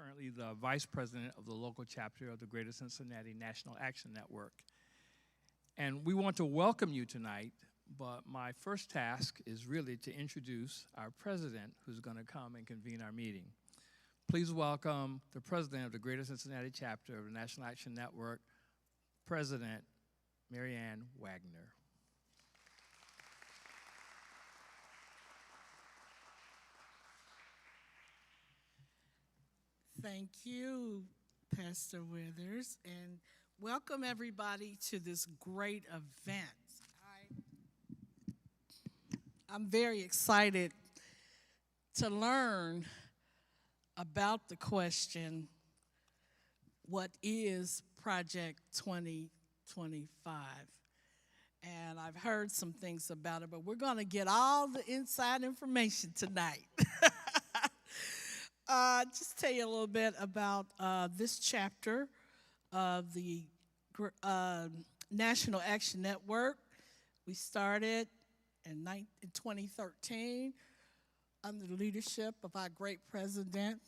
currently the Vice President of the local chapter of the Greater Cincinnati National Action Network. And we want to welcome you tonight, but my first task is really to introduce our president who's going to come and convene our meeting. Please welcome the president of the Greater Cincinnati chapter of the National Action Network, President Marianne Wagner. Thank you, Pastor Withers, and welcome everybody to this great event. I'm very excited to learn about the question, what is Project 2025? And I've heard some things about it, but we're going to get all the inside information tonight. Just tell you a little bit about this chapter of the National Action Network. We started in 2013 under the leadership of our great president,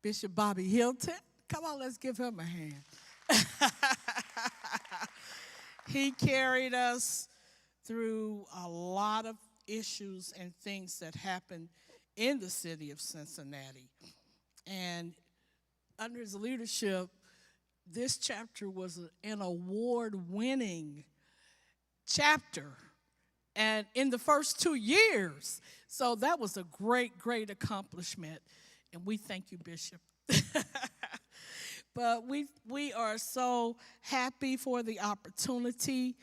Bishop Bobby Hilton. Come on, let's give him a hand. He carried us through a lot of issues and things that happened in the city of Cincinnati. And under his leadership, this chapter was an award-winning chapter, and in the first 2 years. So that was a great, great accomplishment, and we thank you, Bishop. But we are so happy for the opportunity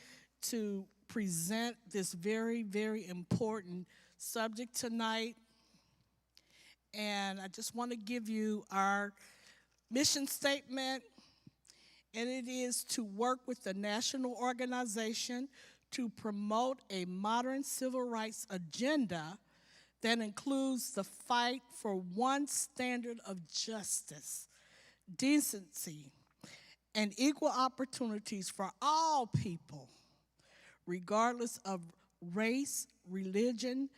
to present this very, very important subject tonight. And I just want to give you our mission statement, and it is to work with the national organization to promote a modern civil rights agenda that includes the fight for one standard of justice, decency, and equal opportunities for all people, regardless of race, religion,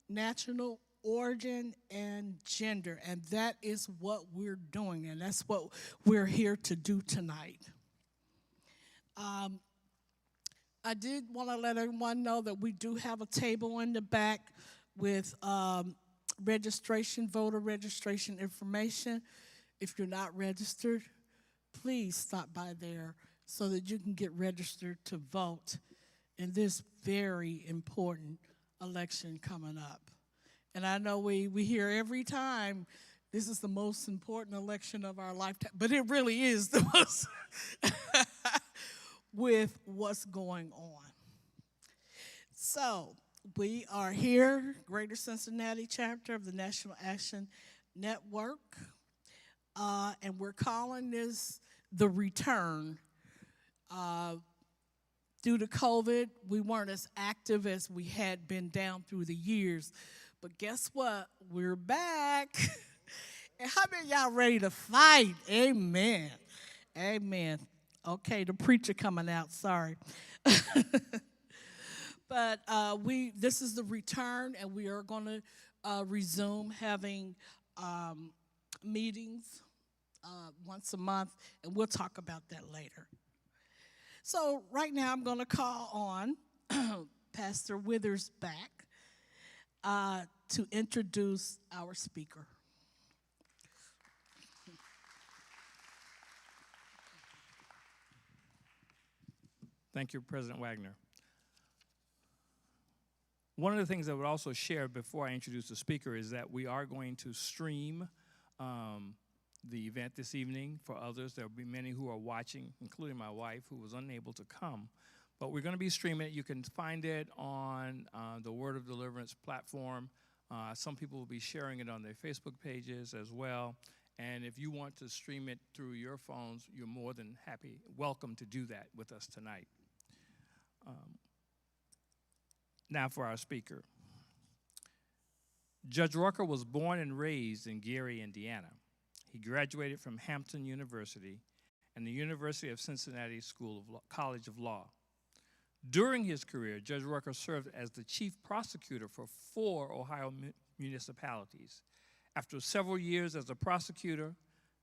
national origin, and gender. And that is what we're doing, and that's what we're here to do tonight. I did want to let everyone know that we do have a table in the back with registration, voter registration information. If you're not registered, please stop by there so that you can get registered to vote in this very important election coming up. And I know we hear every time this is the most important election of our lifetime, but it really is the most with what's going on. So we are here, Greater Cincinnati chapter of the National Action Network, and we're calling this the return. Due to COVID, we weren't as active as we had been down through the years. But guess what? We're back. And how many of y'all ready to fight? Amen. Amen. Okay, the preacher coming out, sorry. But this is the return, and we are going to resume having meetings once a month, and we'll talk about that later. So right now I'm going to call on Pastor Withers back to introduce our speaker. Thank you, President Wagner. One of the things I would also share before I introduce the speaker is that we are going to stream the event this evening for others. There will be many who are watching, including my wife, who was unable to come. But we're going to be streaming it. You can find it on the Word of Deliverance platform. Some people will be sharing it on their Facebook pages as well. And if you want to stream it through your phones, you're more than welcome to do that with us tonight. Now for our speaker. Judge Rucker was born and raised in Gary, Indiana. He graduated from Hampton University and the University of Cincinnati College of Law. During his career, Judge Rucker served as the chief prosecutor for 4 Ohio municipalities. After several years as a prosecutor,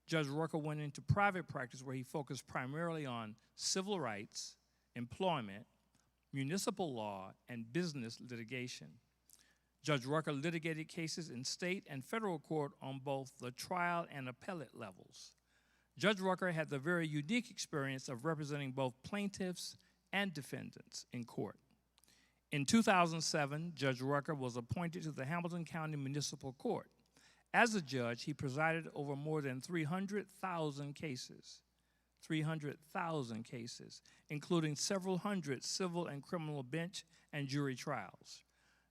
Judge Rucker went into private practice where he focused primarily on civil rights, employment, municipal law, and business litigation. Judge Rucker litigated cases in state and federal court on both the trial and appellate levels. Judge Rucker had the very unique experience of representing both plaintiffs and defendants in court. In 2007, Judge Rucker was appointed to the Hamilton County Municipal Court. As a judge, he presided over more than 300,000 cases, including several hundred civil and criminal bench and jury trials.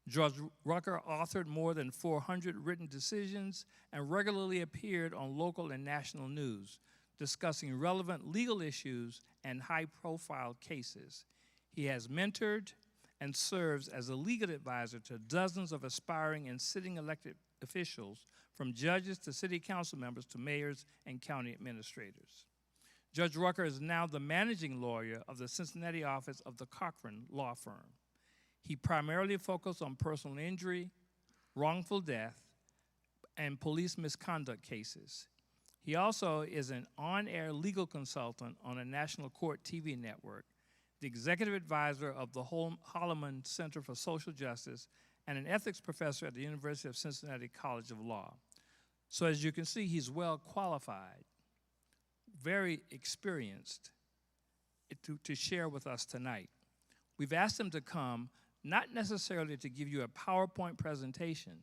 Judge Rucker authored more than 400 written decisions and regularly appeared on local and national news, discussing relevant legal issues and high-profile cases. He has mentored and serves as a legal advisor to dozens of aspiring and sitting elected officials, from judges to city council members to mayors and county administrators. Judge Rucker is now the managing lawyer of the Cincinnati office of the Cochran Law Firm. He primarily focused on personal injury, wrongful death, and police misconduct cases. He also is an on-air legal consultant on a national court TV network, the executive advisor of the Holloman Center for Social Justice, and an ethics professor at the University of Cincinnati College of Law. So as you can see, he's well qualified, very experienced to share with us tonight. We've asked him to come not necessarily to give you a PowerPoint presentation,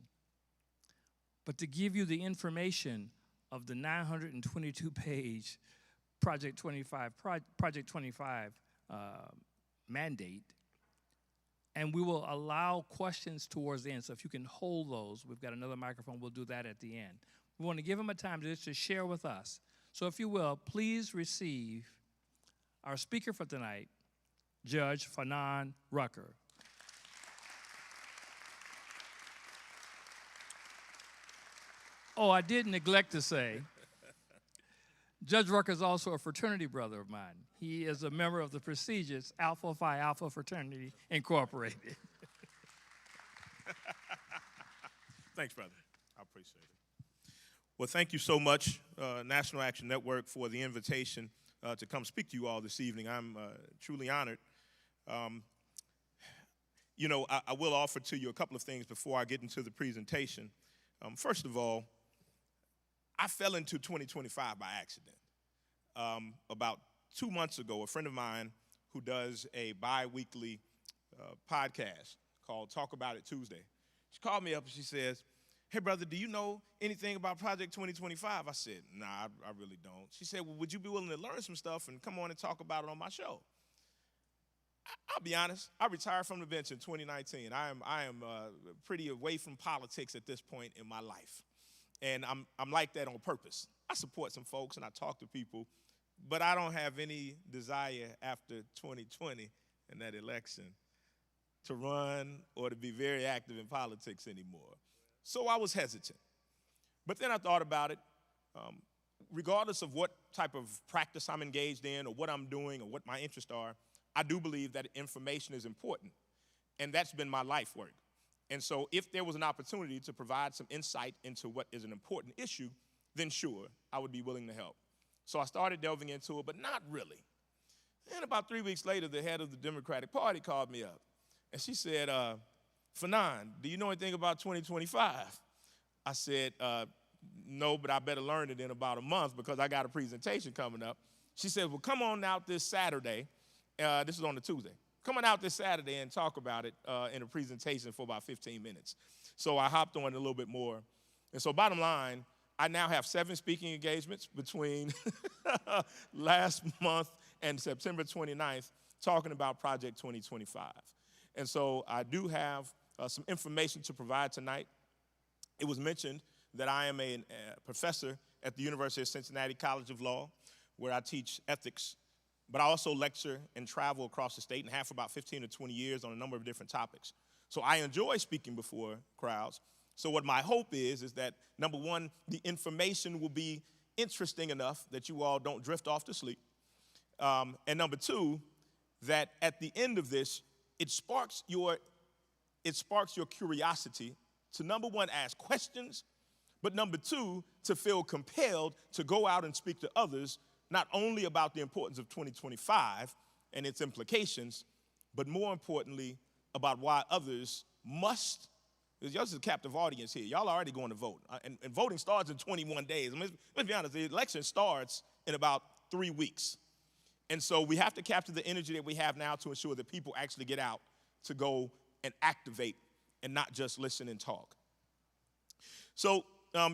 but to give you the information of the 922-page Project 25 mandate, and we will allow questions towards the end. So if you can hold those, we've got another microphone, we'll do that at the end. We want to give him a time just to share with us. So if you will, please receive our speaker for tonight, Judge Fanon Rucker. Oh, I did neglect to say, Judge Rucker is also a fraternity brother of mine. He is a member of the prestigious Alpha Phi Alpha Fraternity Incorporated. Thanks, brother. I appreciate it. Well, thank you so much, National Action Network, for the invitation to come speak to you all this evening. I'm truly honored. I will offer to you a couple of things before I get into the presentation. First of all, I fell into 2025 by accident. About 2 months ago, a friend of mine who does a bi-weekly podcast called Talk About It Tuesday, she called me up and she says, "Hey, brother, do you know anything about Project 2025? I said, "Nah, I really don't." She said, "Well, would you be willing to learn some stuff and come on and talk about it on my show?" I'll be honest, I retired from the bench in 2019. I am pretty away from politics at this point in my life. And I'm like that on purpose. I support some folks and I talk to people, but I don't have any desire after 2020 and that election to run or to be very active in politics anymore. So I was hesitant. But then I thought about it. Regardless of what type of practice I'm engaged in or what I'm doing or what my interests are, I do believe that information is important. And that's been my life work. And so if there was an opportunity to provide some insight into what is an important issue, then sure, I would be willing to help. So I started delving into it, but not really. And about 3 weeks later, the head of the Democratic Party called me up. And she said, "Fanon, do you know anything about 2025? I said, "No, but I better learn it in about a month because I got a presentation coming up." She said, "Well, come on out this Saturday." This is on a Tuesday. "Come on out this Saturday and talk about it in a presentation for about 15 minutes. So I hopped on a little bit more. And so bottom line, I now have 7 speaking engagements between last month and September 29th talking about Project 2025. And so I do have some information to provide tonight. It was mentioned that I am a professor at the University of Cincinnati College of Law, where I teach ethics, but I also lecture and travel across the state and have for about 15 to 20 years on a number of different topics. So I enjoy speaking before crowds. So what my hope is that, number one, the information will be interesting enough that you all don't drift off to sleep. And number two, that at the end of this, it sparks your curiosity to, number one, ask questions, But number two, to feel compelled to go out and speak to others, not only about the importance of 2025 and its implications, but more importantly, about why others must, because y'all is a captive audience here. Y'all are already going to vote. And voting starts in 21 days. I mean, let's be honest, the election starts in about 3 weeks. And so we have to capture the energy that we have now to ensure that people actually get out to go and activate and not just listen and talk. So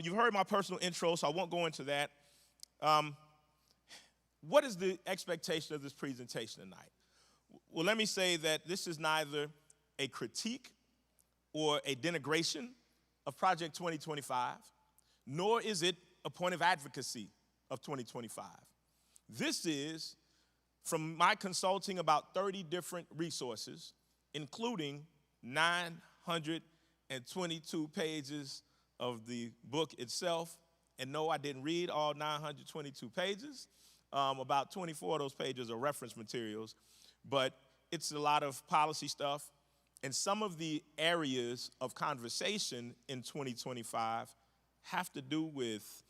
you've heard my personal intro, so I won't go into that. What is the expectation of this presentation tonight? Well, let me say that this is neither a critique or a denigration of Project 2025, nor is it a point of advocacy of 2025. This is, from my consulting about 30 different resources, including 922 pages of the book itself. And no, I didn't read all 922 pages. About 24 of those pages are reference materials, but it's a lot of policy stuff. And some of the areas of conversation in 2025 have to do with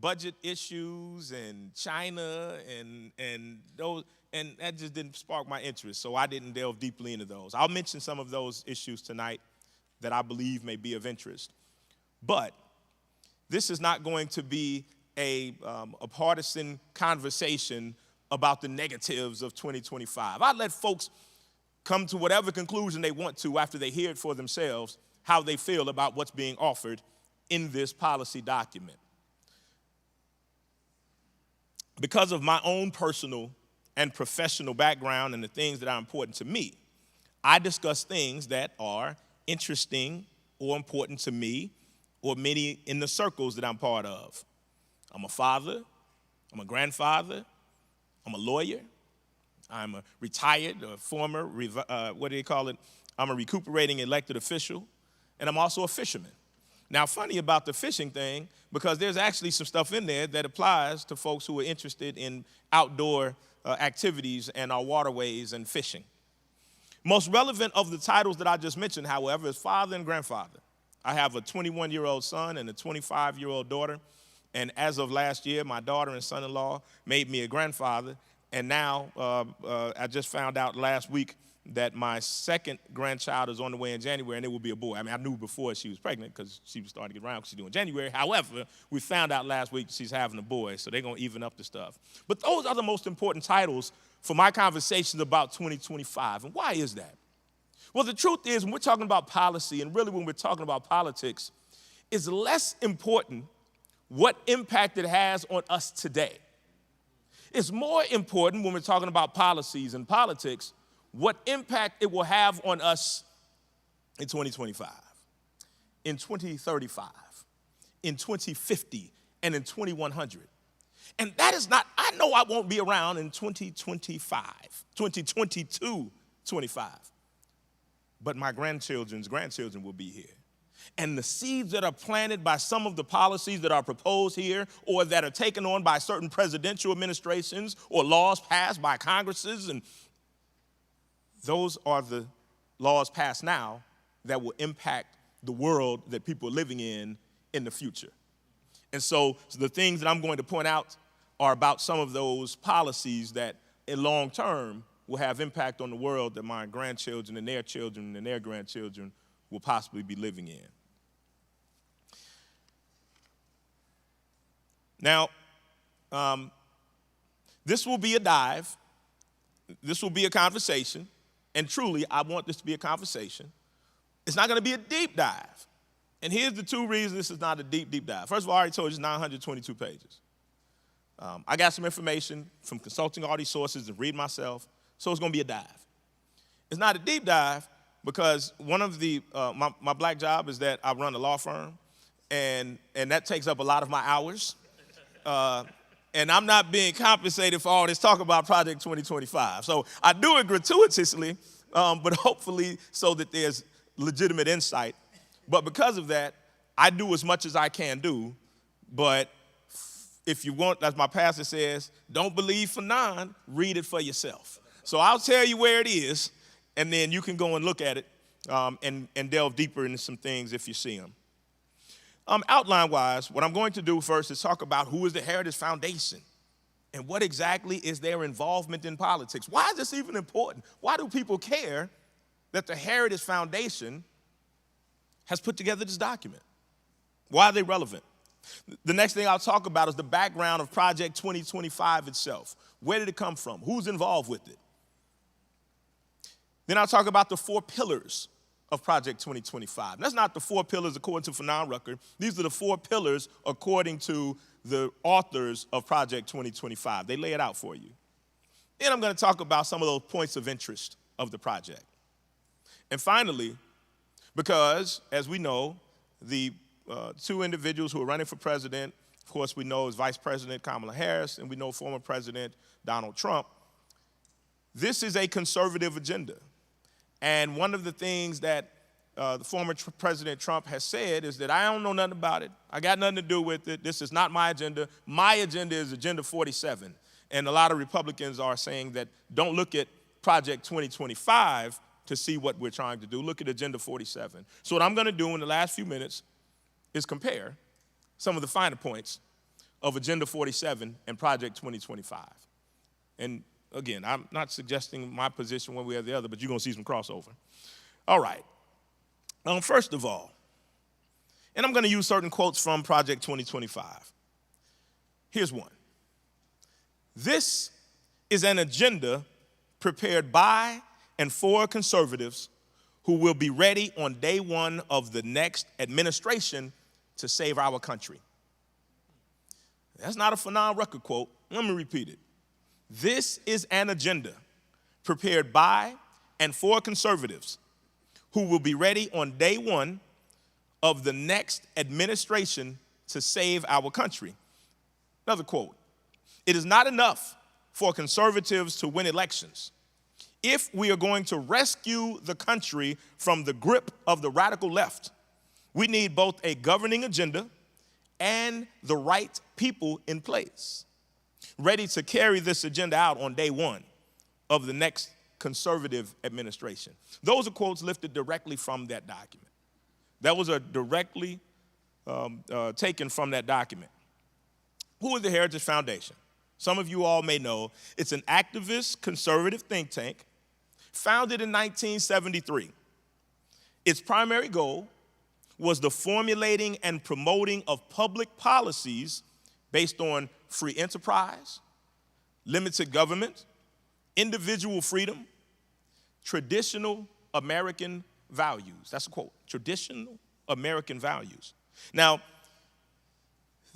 budget issues and China and those, and that just didn't spark my interest, so I didn't delve deeply into those. I'll mention some of those issues tonight that I believe may be of interest. But this is not going to be a partisan conversation about the negatives of 2025. I let folks come to whatever conclusion they want to after they hear it for themselves, how they feel about what's being offered in this policy document. Because of my own personal and professional background and the things that are important to me, I discuss things that are interesting or important to me or many in the circles that I'm part of. I'm a father, I'm a grandfather, I'm a lawyer, I'm a retired or former, I'm a recuperating elected official, and I'm also a fisherman. Now, funny about the fishing thing, because there's actually some stuff in there that applies to folks who are interested in outdoor activities and our waterways and fishing. Most relevant of the titles that I just mentioned, however, is father and grandfather. I have a 21-year-old son and a 25-year-old daughter, and as of last year, my daughter and son-in-law made me a grandfather, and now I just found out last week that my second grandchild is on the way in January, and it will be a boy. I mean, I knew before she was pregnant because she was starting to get around because she's doing January. However, we found out last week she's having a boy, so they're going to even up the stuff. But those are the most important titles for my conversations about 2025. And why is that? Well, the truth is, when we're talking about policy, and really when we're talking about politics, it's less important what impact it has on us today. It's more important when we're talking about policies and politics, what impact it will have on us in 2025, in 2035, in 2050, and in 2100. And that is not, I know I won't be around in 2025, 2022, 25. But my grandchildren's grandchildren will be here. And the seeds that are planted by some of the policies that are proposed here or that are taken on by certain presidential administrations or laws passed by Congresses, and those are the laws passed now that will impact the world that people are living in the future. And so the things that I'm going to point out are about some of those policies that in long term will have impact on the world that my grandchildren and their grandchildren will possibly be living in. Now, this will be a dive. This will be a conversation. And truly, I want this to be a conversation. It's not going to be a deep dive. And here's the two reasons this is not a deep dive. First of all, I already told you it's 922 pages. I got some information from consulting all these sources and read myself, so it's going to be a dive. It's not a deep dive because one of the, my black job is that I run a law firm, and that takes up a lot of my hours. And I'm not being compensated for all this talk about Project 2025. So I do it gratuitously, but hopefully so that there's legitimate insight. But because of that, I do as much as I can do. But if you want, as my pastor says, don't believe for none, read it for yourself. So I'll tell you where it is, and then you can go and look at it and delve deeper into some things if you see them. Outline-wise, what I'm going to do first is talk about who is the Heritage Foundation and what exactly is their involvement in politics. Why is this even important? Why do people care that the Heritage Foundation has put together this document? Why are they relevant? The next thing I'll talk about is the background of Project 2025 itself. Where did it come from? Who's involved with it? Then I'll talk about the 4 pillars of Project 2025. That's not the 4 pillars according to Fanon Rucker. These are the 4 pillars according to the authors of Project 2025. They lay it out for you. Then I'm going to talk about some of those points of interest of the project. And finally, because, as we know, the 2 individuals who are running for president, of course, we know is Vice President Kamala Harris, and we know former President Donald Trump. This is a conservative agenda. And one of the things that the former President Trump has said is that I don't know nothing about it. I got nothing to do with it. This is not my agenda. My agenda is Agenda 47. And a lot of Republicans are saying that don't look at Project 2025 to see what we're trying to do. Look at Agenda 47. So what I'm going to do in the last few minutes is compare some of the finer points of Agenda 47 and Project 2025. And again, I'm not suggesting my position one way or the other, but you're going to see some crossover. All right. First of all, and I'm going to use certain quotes from Project 2025. Here's one. This is an agenda prepared by and for conservatives who will be ready on day one of the next administration to save our country. That's not a Fanon Rucker quote. Let me repeat it. This is an agenda prepared by and for conservatives who will be ready on day one of the next administration to save our country. Another quote. It is not enough for conservatives to win elections. If we are going to rescue the country from the grip of the radical left, we need both a governing agenda and the right people in place, ready to carry this agenda out on day one of the next conservative administration. Those are quotes lifted directly from that document. That was directly taken from that document. Who is the Heritage Foundation? Some of you all may know it's an activist conservative think tank founded in 1973. Its primary goal was the formulating and promoting of public policies based on free enterprise, limited government, individual freedom, traditional American values. That's a quote, traditional American values. Now,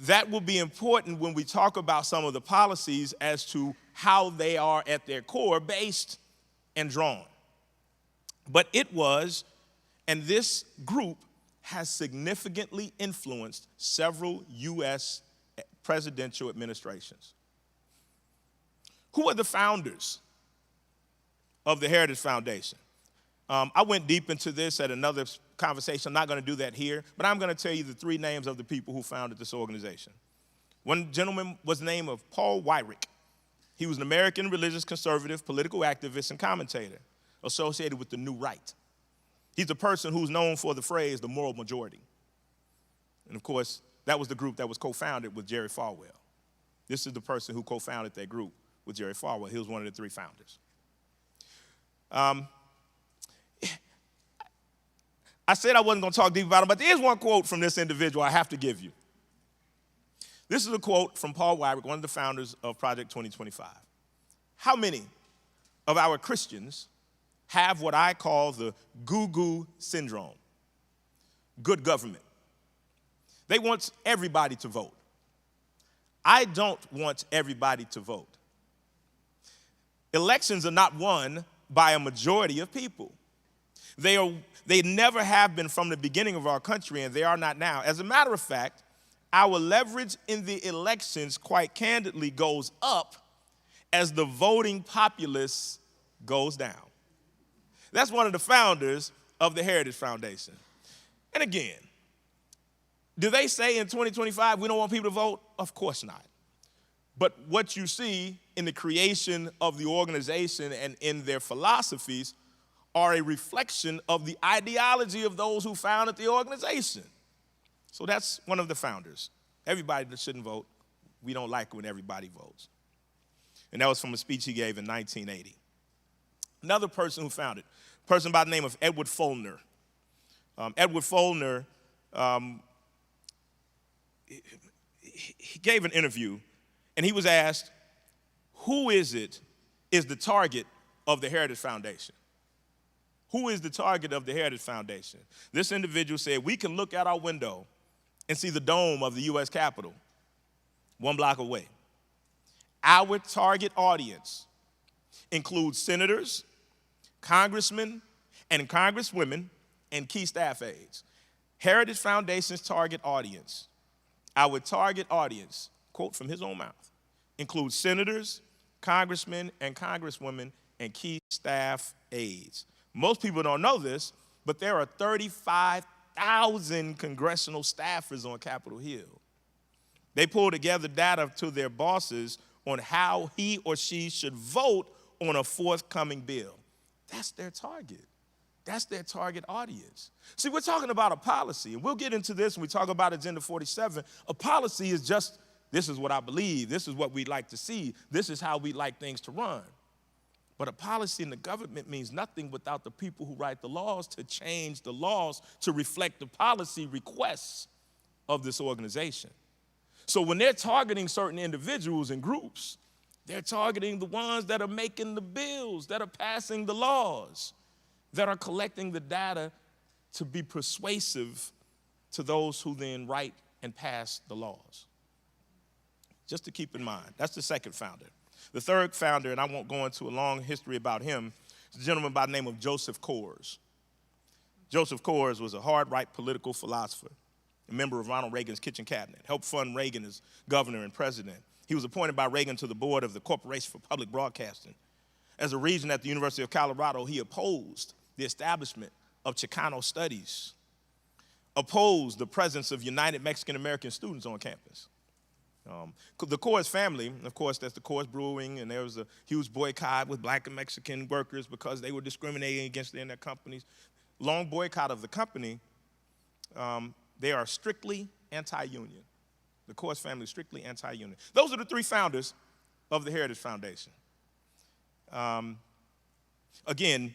that will be important when we talk about some of the policies as to how they are at their core based and drawn. But it was, and this group has significantly influenced several U.S. presidential administrations. Who are the founders of the Heritage Foundation? I went deep into this at another conversation. I'm not going to do that here, but I'm going to tell you the 3 names of the people who founded this organization. One gentleman was named Paul Weyrich. He was an American religious conservative, political activist, and commentator associated with the New Right. He's a person who's known for the phrase, the moral majority. And of course, that was the group that was co-founded with Jerry Falwell. This is the person who co-founded that group with Jerry Falwell. He was one of the 3 founders. I said I wasn't going to talk deep about him, but there's one quote from this individual I have to give you. This is a quote from Paul Weyrich, one of the founders of Project 2025. How many of our Christians have what I call the goo-goo syndrome? Good government. They want everybody to vote. I don't want everybody to vote. Elections are not won by a majority of people. They never have been from the beginning of our country, and they are not now. As a matter of fact, our leverage in the elections, quite candidly, goes up as the voting populace goes down. That's one of the founders of the Heritage Foundation. And again, do they say in 2025 we don't want people to vote? Of course not. But what you see in the creation of the organization and in their philosophies are a reflection of the ideology of those who founded the organization. So that's one of the founders. Everybody that shouldn't vote, we don't like when everybody votes. And that was from a speech he gave in 1980. Another person who founded, a person by the name of Edward Follner. Edward Follner, he gave an interview, and he was asked, who is the target of the Heritage Foundation? Who is the target of the Heritage Foundation? This individual said, we can look out our window and see the dome of the U.S. Capitol 1 block away. Our target audience includes senators, congressmen, and congresswomen, and key staff aides. Heritage Foundation's target audience, our target audience, quote from his own mouth, includes senators, congressmen, and congresswomen, and key staff aides. Most people don't know this, but there are 35,000 congressional staffers on Capitol Hill. They pull together data to their bosses on how he or she should vote on a forthcoming bill. That's their target. That's their target audience. See, we're talking about a policy, and we'll get into this when we talk about Agenda 47. A policy is just, this is what I believe, this is what we'd like to see, this is how we'd like things to run. But a policy in the government means nothing without the people who write the laws to change the laws to reflect the policy requests of this organization. So when they're targeting certain individuals and groups, they're targeting the ones that are making the bills, that are passing the laws, that are collecting the data to be persuasive to those who then write and pass the laws. Just to keep in mind, that's the second founder. The third founder, and I won't go into a long history about him, is a gentleman by the name of Joseph Coors. Joseph Coors was a hard right political philosopher, a member of Ronald Reagan's kitchen cabinet, helped fund Reagan as governor and president. He was appointed by Reagan to the board of the Corporation for Public Broadcasting. As a regent at the University of Colorado, he opposed the establishment of Chicano studies, opposed the presence of United Mexican American students on campus. The Coors family, of course, that's the Coors Brewing, and there was a huge boycott with black and Mexican workers because they were discriminating against them in their companies. Long boycott of the company, they are strictly anti-union. The Coors family is strictly anti-union. Those are the three founders of the Heritage Foundation. Again,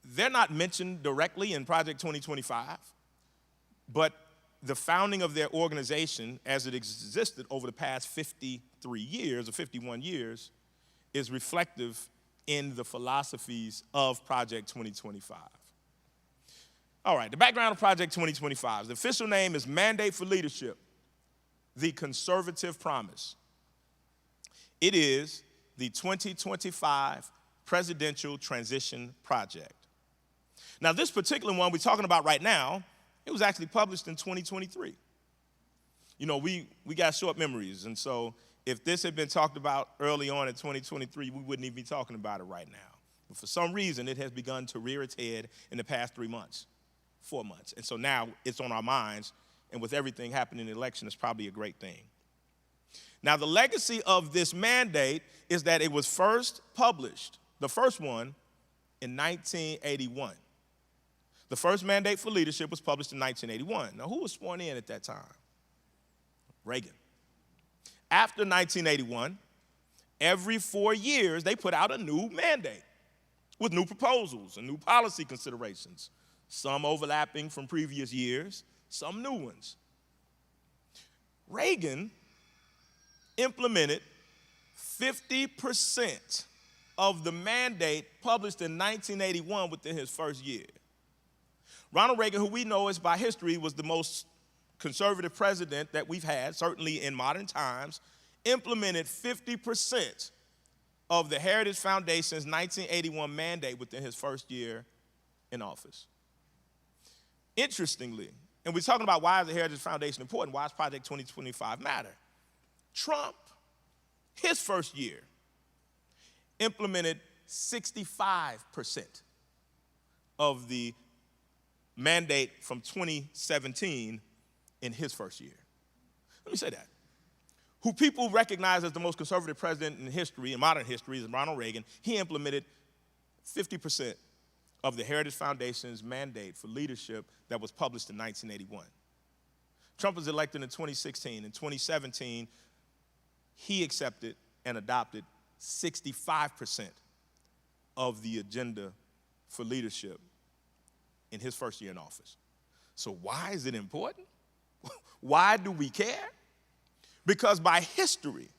they're not mentioned directly in Project 2025, but the founding of their organization as it existed over the past 53 years or 51 years is reflective in the philosophies of Project 2025. All right, the background of Project 2025. The official name is Mandate for Leadership, the Conservative Promise. It is the 2025 Presidential Transition Project. Now, this particular one we're talking about right now, it was actually published in 2023. You know, we got short memories, and so if this had been talked about early on in 2023, we wouldn't even be talking about it right now. But for some reason, it has begun to rear its head in the past 3 months, 4 months. And so now it's on our minds, and with everything happening in the election, it's probably a great thing. Now, the legacy of this mandate is that it was first published, the first one, in 1981. The first mandate for leadership was published in 1981. Now, who was sworn in at that time? Reagan. After 1981, every 4 years, they put out a new mandate with new proposals and new policy considerations, some overlapping from previous years, some new ones. Reagan implemented 50% of the mandate published in 1981 within his first year. Ronald Reagan, who we know as by history was the most conservative president that we've had, certainly in modern times, implemented 50% of the Heritage Foundation's 1981 mandate within his first year in office. Interestingly, and we're talking about why is the Heritage Foundation important, why does Project 2025 matter? Trump, his first year, implemented 65% of the mandate from 2017 in his first year. Let me say that. Who people recognize as the most conservative president in history, in modern history, is Ronald Reagan. He implemented 50% of the Heritage Foundation's mandate for leadership that was published in 1981. Trump was elected in 2016. In 2017, he accepted and adopted 65% of the agenda for leadership in his first year in office. So why is it important? Why do we care? Because by history,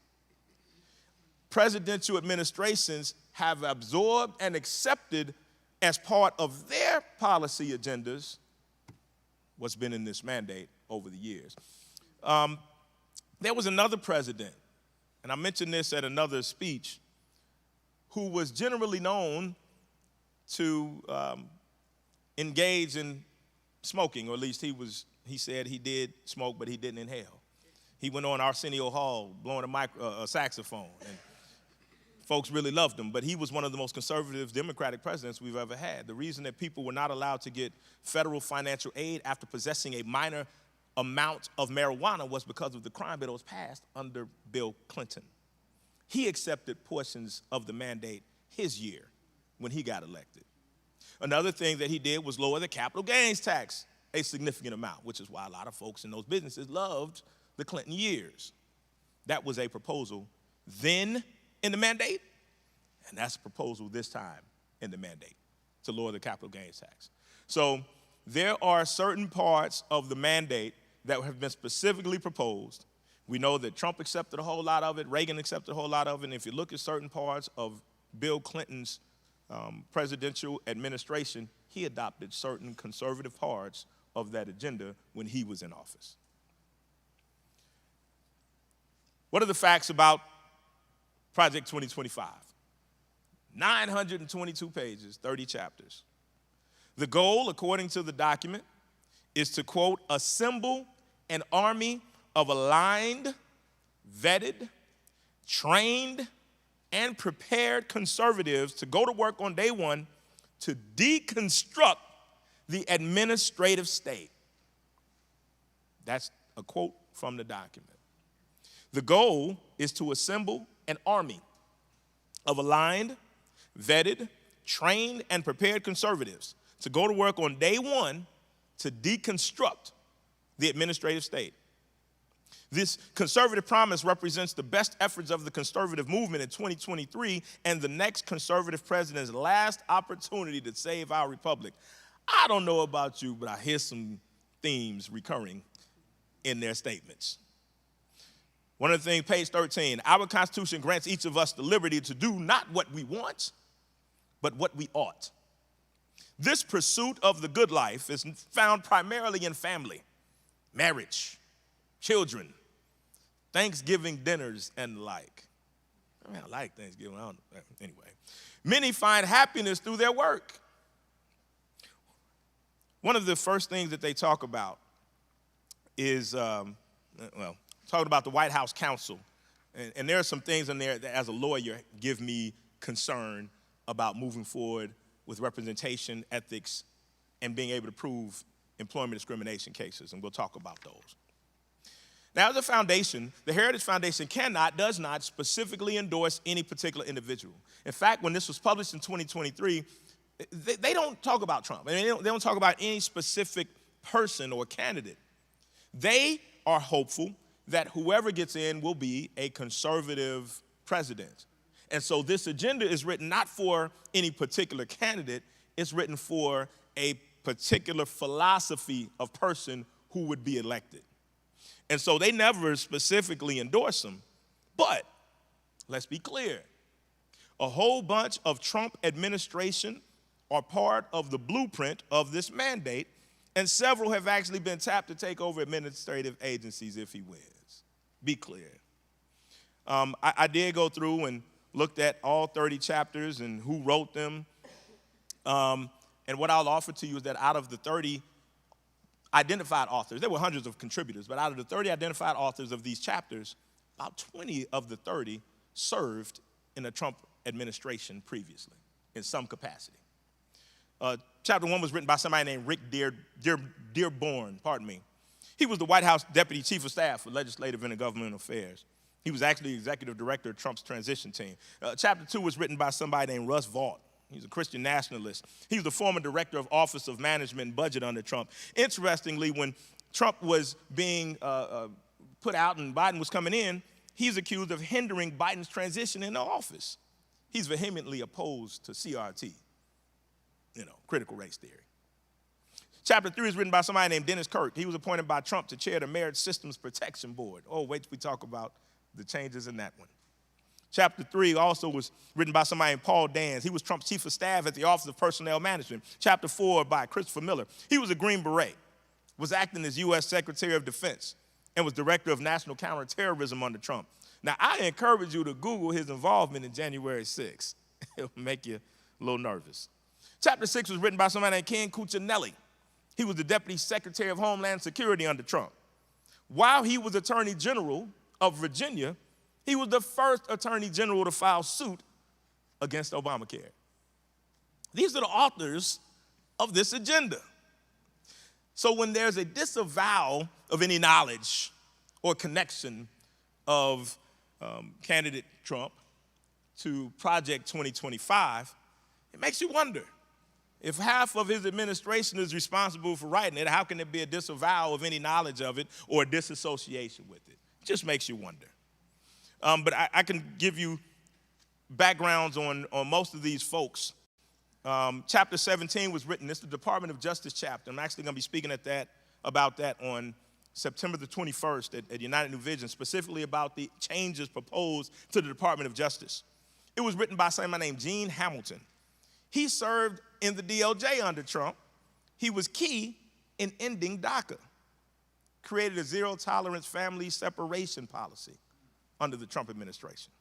presidential administrations have absorbed and accepted as part of their policy agendas what's been in this mandate over the years. There was another president, and I mentioned this at another speech, who was generally known to engage in smoking, or at least he said he did smoke, but he didn't inhale. He went on Arsenio Hall blowing a saxophone, and folks really loved him, but he was one of the most conservative Democratic presidents we've ever had. The reason that people were not allowed to get federal financial aid after possessing a minor amount of marijuana was because of the crime bill that was passed under Bill Clinton. He accepted portions of the mandate his year when he got elected. Another thing that he did was lower the capital gains tax a significant amount, which is why a lot of folks in those businesses loved the Clinton years. That was a proposal then in the mandate, and that's a proposal this time in the mandate, to lower the capital gains tax. So there are certain parts of the mandate that have been specifically proposed. We know that Trump accepted a whole lot of it, Reagan accepted a whole lot of it, and if you look at certain parts of Bill Clinton's presidential administration, he adopted certain conservative parts of that agenda when he was in office. What are the facts about Project 2025? 922 pages, 30 chapters. The goal, according to the document, is to, quote, assemble an army of aligned, vetted, trained, and prepared conservatives to go to work on day one to deconstruct the administrative state. That's a quote from the document. The goal is to assemble an army of aligned, vetted, trained, and prepared conservatives to go to work on day one to deconstruct the administrative state. This conservative promise represents the best efforts of the conservative movement in 2023 and the next conservative president's last opportunity to save our republic. I don't know about you, but I hear some themes recurring in their statements. One of the things, page 13, our Constitution grants each of us the liberty to do not what we want, but what we ought. This pursuit of the good life is found primarily in family, marriage, children, Thanksgiving dinners, and the like. I mean, I like Thanksgiving. Anyway, many find happiness through their work. One of the first things that they talk about is, talking about the White House counsel. And there are some things in there that, as a lawyer, give me concern about moving forward with representation, ethics, and being able to prove employment discrimination cases, and we'll talk about those. Now, as a foundation, the Heritage Foundation does not specifically endorse any particular individual. In fact, when this was published in 2023, they don't talk about Trump. I mean, they don't talk about any specific person or candidate. They are hopeful that whoever gets in will be a conservative president. And so this agenda is written not for any particular candidate, it's written for a particular philosophy of person who would be elected. And so they never specifically endorse them. But let's be clear, a whole bunch of Trump administration are part of the blueprint of this mandate, and several have actually been tapped to take over administrative agencies if he wins. Be clear. I did go through and looked at all 30 chapters and who wrote them. And what I'll offer to you is that out of the 30 identified authors, there were hundreds of contributors, but out of the 30 identified authors of these chapters, about 20 of the 30 served in the Trump administration previously in some capacity. Chapter 1 was written by somebody named Rick Dearborn, He was the White House Deputy Chief of Staff for Legislative and Governmental Affairs. He was actually executive director of Trump's transition team. Chapter 2 was written by somebody named Russ Vought. He's a Christian nationalist. He was the former director of Office of Management and Budget under Trump. Interestingly, when Trump was being put out and Biden was coming in, he's accused of hindering Biden's transition into office. He's vehemently opposed to CRT, critical race theory. Chapter 3 is written by somebody named Dennis Kirk. He was appointed by Trump to chair the Marriage Systems Protection Board. Oh, wait till we talk about the changes in that one. Chapter 3 also was written by somebody named Paul Dans. He was Trump's chief of staff at the Office of Personnel Management. Chapter 4 by Christopher Miller. He was a Green Beret, was acting as U.S. Secretary of Defense, and was director of national counterterrorism under Trump. Now, I encourage you to Google his involvement in January 6th. It'll make you a little nervous. Chapter 6 was written by somebody named Ken Cuccinelli. He was the Deputy Secretary of Homeland Security under Trump. While he was Attorney General of Virginia, he was the first Attorney General to file suit against Obamacare. These are the authors of this agenda. So when there's a disavowal of any knowledge or connection of candidate Trump to Project 2025, it makes you wonder. If half of his administration is responsible for writing it, how can there be a disavowal of any knowledge of it or a disassociation with it? It just makes you wonder. But I can give you backgrounds on most of these folks. Chapter 17 was written. This is the Department of Justice chapter. I'm actually going to be speaking about that on September the 21st at United New Vision, specifically about the changes proposed to the Department of Justice. It was written by somebody named Gene Hamilton. He served in the DOJ under Trump. He was key in ending DACA, created a zero-tolerance family separation policy under the Trump administration.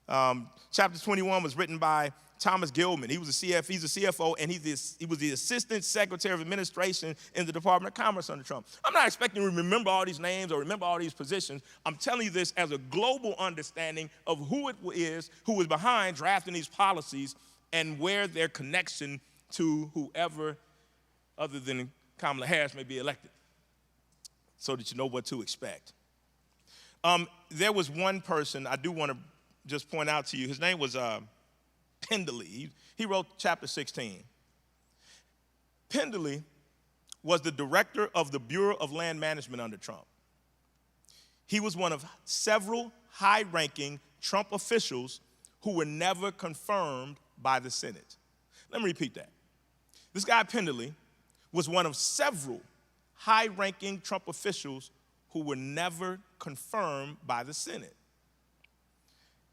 Chapter 21 was written by Thomas Gilman. He's a CFO, and he was the Assistant Secretary of Administration in the Department of Commerce under Trump. I'm not expecting you to remember all these names or remember all these positions. I'm telling you this as a global understanding of who it is who was behind drafting these policies and where their connection to whoever other than Kamala Harris may be elected, so that you know what to expect. There was one person I do want to just point out to you. His name was Pendley. He wrote chapter 16. Pendley was the director of the Bureau of Land Management under Trump. He was one of several high-ranking Trump officials who were never confirmed by the Senate. Let me repeat that. This guy Pendley was one of several high-ranking Trump officials who were never confirmed by the Senate.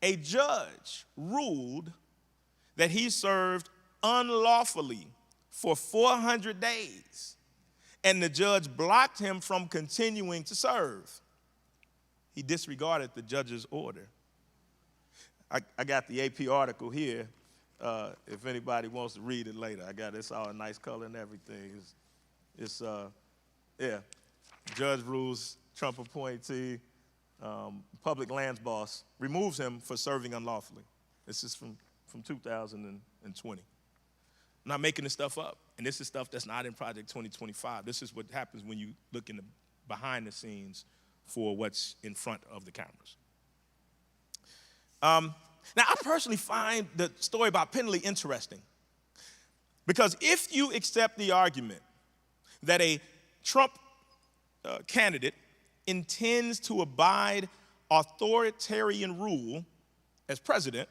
A judge ruled that he served unlawfully for 400 days, and the judge blocked him from continuing to serve. He disregarded the judge's order. I got the AP article here. If anybody wants to read it later, I got it's all in nice color and everything. Judge rules Trump appointee, public lands boss, removes him for serving unlawfully. This is from 2020. I'm not making this stuff up, and this is stuff that's not in Project 2025. This is what happens when you look in the behind the scenes for what's in front of the cameras. Now, I personally find the story about Pendley interesting because if you accept the argument that a Trump candidate intends to abide authoritarian rule as president,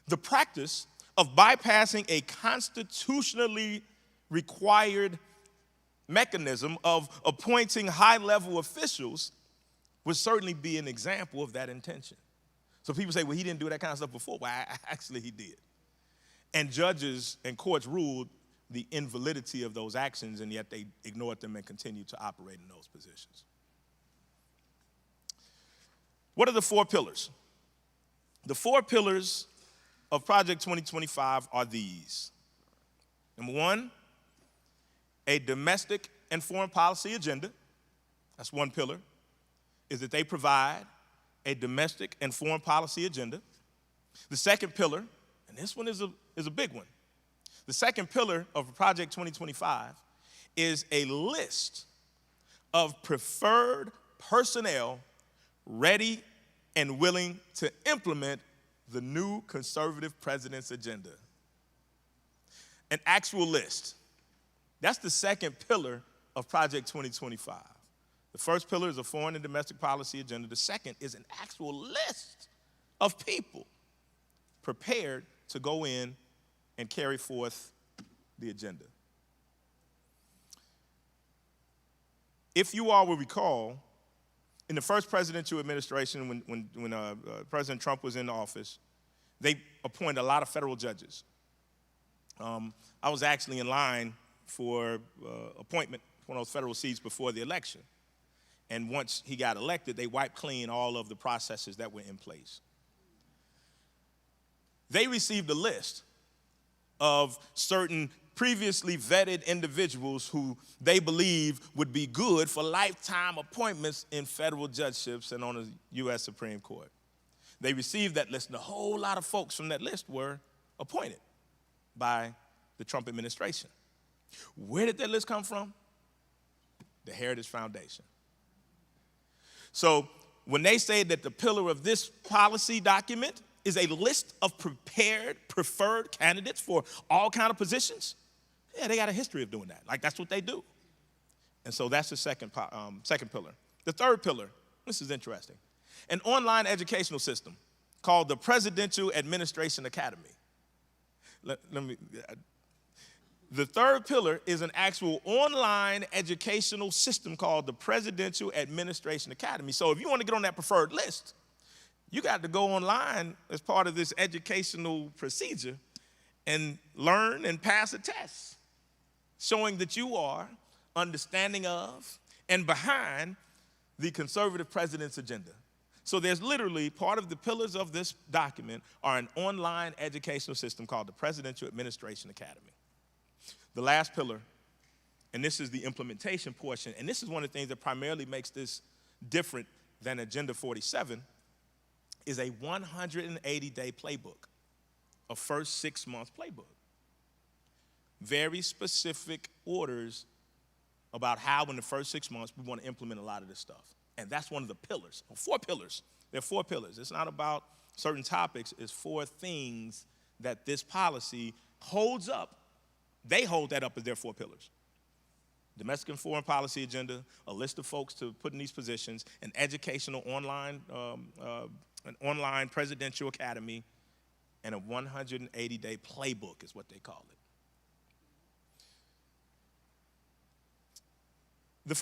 the practice of bypassing a constitutionally required mechanism of appointing high-level officials would certainly be an example of that intention. So people say, well, he didn't do that kind of stuff before. Well, actually, he did. And judges and courts ruled the invalidity of those actions, and yet they ignored them and continued to operate in those positions. What are the 4 pillars? The 4 pillars of Project 2025 are these. Number 1, a domestic and foreign policy agenda. That's one pillar, is that they provide a domestic and foreign policy agenda. The second pillar, and this one is a big one. The second pillar of Project 2025 is a list of preferred personnel ready and willing to implement the new conservative president's agenda. An actual list. That's the second pillar of Project 2025. The first pillar is a foreign and domestic policy agenda. The second is an actual list of people prepared to go in and carry forth the agenda. If you all will recall, in the first presidential administration, when President Trump was in office, they appointed a lot of federal judges. I was actually in line for appointment for one of those federal seats before the election. And once he got elected, they wiped clean all of the processes that were in place. They received a list of certain previously vetted individuals who they believe would be good for lifetime appointments in federal judgeships and on the U.S. Supreme Court. They received that list, and a whole lot of folks from that list were appointed by the Trump administration. Where did that list come from? The Heritage Foundation. So when they say that the pillar of this policy document is a list of preferred candidates for all kind of positions, yeah, they got a history of doing that. Like, that's what they do. And so that's the second pillar. The third pillar, this is interesting, an online educational system called the Presidential Administration Academy. The third pillar is an actual online educational system called the Presidential Administration Academy. So if you want to get on that preferred list, you got to go online as part of this educational procedure and learn and pass a test showing that you are understanding of and behind the conservative president's agenda. So there's literally part of the pillars of this document are an online educational system called the Presidential Administration Academy. The last pillar, and this is the implementation portion, and this is one of the things that primarily makes this different than Agenda 47, is a 180-day playbook, a first 6-month playbook. Very specific orders about how in the first 6 months we want to implement a lot of this stuff. And that's one of the pillars, 4 pillars. There are 4 pillars. It's not about certain topics. It's 4 things that this policy holds up. They hold that up as their 4 pillars. Domestic and foreign policy agenda, a list of folks to put in these positions, an educational online, an online presidential academy, and a 180-day playbook is what they call it. The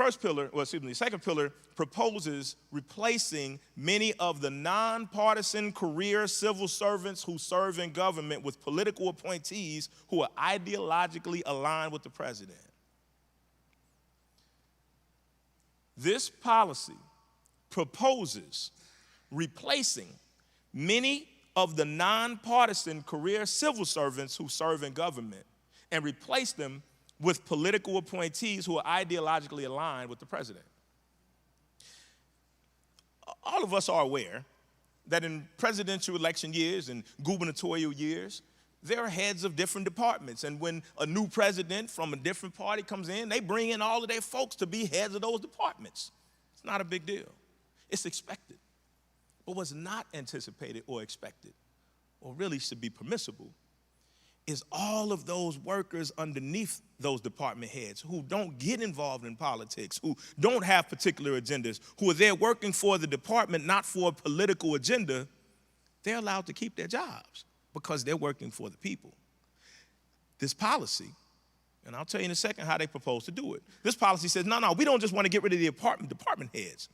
second pillar proposes replacing many of the nonpartisan career civil servants who serve in government with political appointees who are ideologically aligned with the president. This policy proposes replacing many of the nonpartisan career civil servants who serve in government and replace them with political appointees who are ideologically aligned with the president. All of us are aware that in presidential election years and gubernatorial years, there are heads of different departments. And when a new president from a different party comes in, they bring in all of their folks to be heads of those departments. It's not a big deal. It's expected. But what's not anticipated or expected, or really should be permissible, is all of those workers underneath those department heads who don't get involved in politics, who don't have particular agendas, who are there working for the department, not for a political agenda, they're allowed to keep their jobs because they're working for the people. This policy, and I'll tell you in a second how they propose to do it. This policy says, no, we don't just want to get rid of the department heads.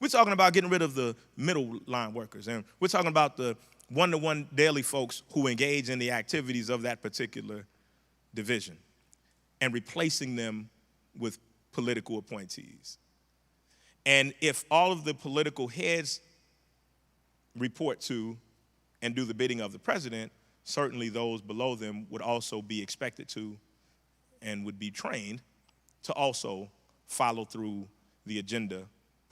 We're talking about getting rid of the middle line workers, and we're talking about the one-to-one daily folks who engage in the activities of that particular division and replacing them with political appointees. And if all of the political heads report to and do the bidding of the president, certainly those below them would also be expected to and would be trained to also follow through the agenda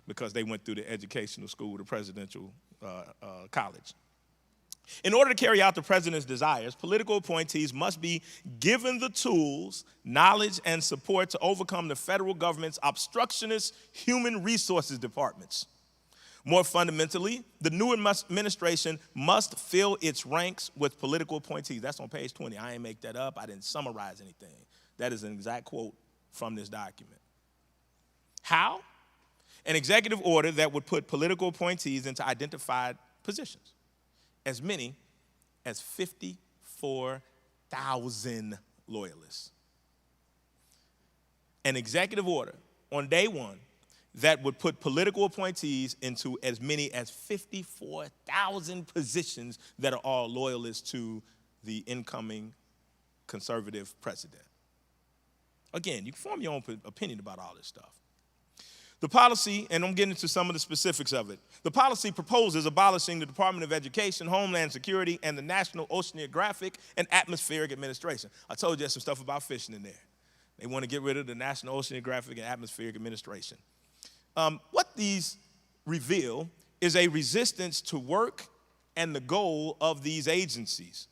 because they went through the educational school, the presidential college. In order to carry out the president's desires, political appointees must be given the tools, knowledge, and support to overcome the federal government's obstructionist human resources departments. More fundamentally, the new administration must fill its ranks with political appointees. That's on page 20. I didn't make that up. I didn't summarize anything. That is an exact quote from this document. How? An executive order that would put political appointees into identified positions, as many as 54,000 loyalists. An executive order on day one that would put political appointees into as many as 54,000 positions that are all loyalists to the incoming conservative president. Again, you can form your own opinion about all this stuff. The policy, and I'm getting into some of the specifics of it, the policy proposes abolishing the Department of Education, Homeland Security, and the National Oceanographic and Atmospheric Administration. I told you some stuff about fishing in there. They want to get rid of the National Oceanographic and Atmospheric Administration. What these reveal is a resistance to work and the goal of these agencies,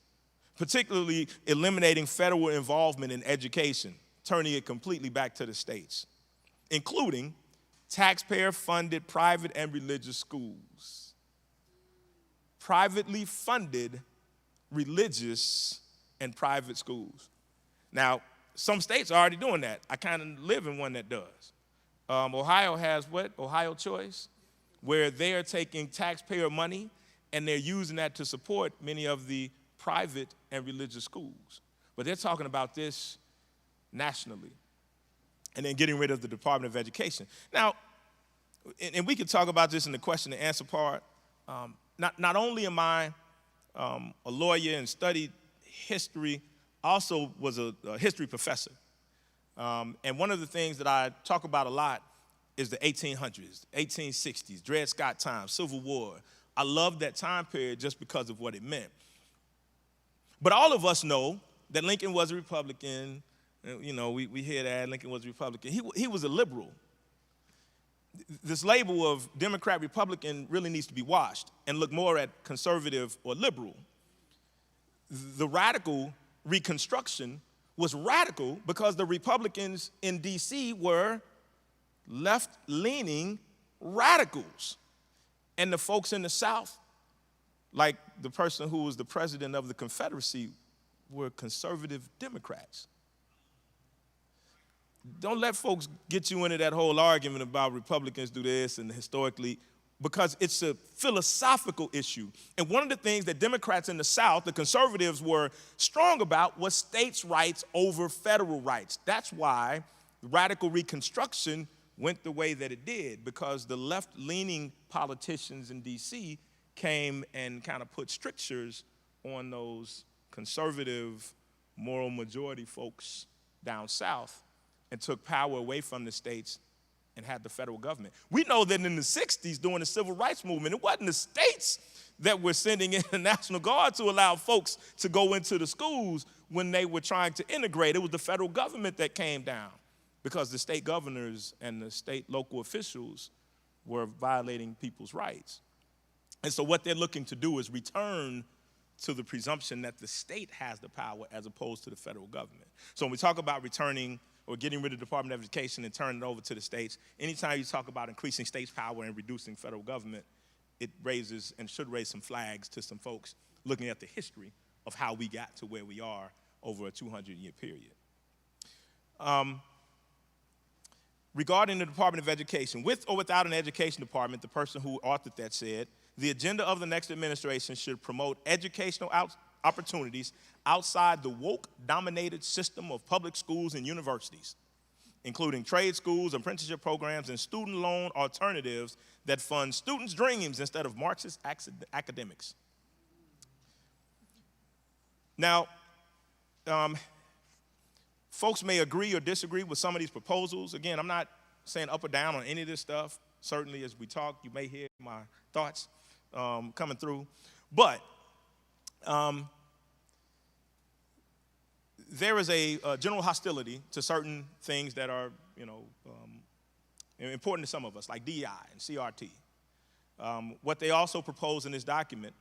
particularly eliminating federal involvement in education, turning it completely back to the states, including taxpayer-funded private and religious schools. Privately funded religious and private schools. Now, some states are already doing that. I kind of live in one that does. Ohio has what? Ohio Choice, where they are taking taxpayer money and they're using that to support many of the private and religious schools. But they're talking about this nationally, and then getting rid of the Department of Education. Now, and we could talk about this in the question and answer part. Not only am I a lawyer and studied history, also was a history professor. And one of the things that I talk about a lot is the 1800s, 1860s, Dred Scott times, Civil War. I love that time period just because of what it meant. But all of us know that Lincoln was a Republican. You know, we hear that Lincoln was a Republican. He was a liberal. This label of Democrat, Republican really needs to be washed and look more at conservative or liberal. The radical Reconstruction was radical because the Republicans in D.C. were left-leaning radicals. And the folks in the South, like the person who was the president of the Confederacy, were conservative Democrats. Don't let folks get you into that whole argument about Republicans do this and historically, because it's a philosophical issue. And one of the things that Democrats in the South, the conservatives, were strong about was states' rights over federal rights. That's why radical Reconstruction went the way that it did, because the left-leaning politicians in D.C. came and kind of put strictures on those conservative, moral majority folks down south and took power away from the states and had the federal government. We know that in the 60s, during the civil rights movement, it wasn't the states that were sending in the National Guard to allow folks to go into the schools when they were trying to integrate. It was the federal government that came down because the state governors and the state local officials were violating people's rights. And so what they're looking to do is return to the presumption that the state has the power as opposed to the federal government. So when we talk about returning or getting rid of the Department of Education and turning it over to the states, anytime you talk about increasing states' power and reducing federal government, it raises and should raise some flags to some folks looking at the history of how we got to where we are over a 200-year period. Regarding the Department of Education, with or without an education department, the person who authored that said, the agenda of the next administration should promote educational opportunities outside the woke-dominated system of public schools and universities, including trade schools, apprenticeship programs, and student loan alternatives that fund students' dreams instead of Marxist academics. Now, folks may agree or disagree with some of these proposals. Again, I'm not saying up or down on any of this stuff. Certainly, as we talk, you may hear my thoughts coming through. But there is a general hostility to certain things that are, important to some of us, like DEI and CRT. What they also propose in this document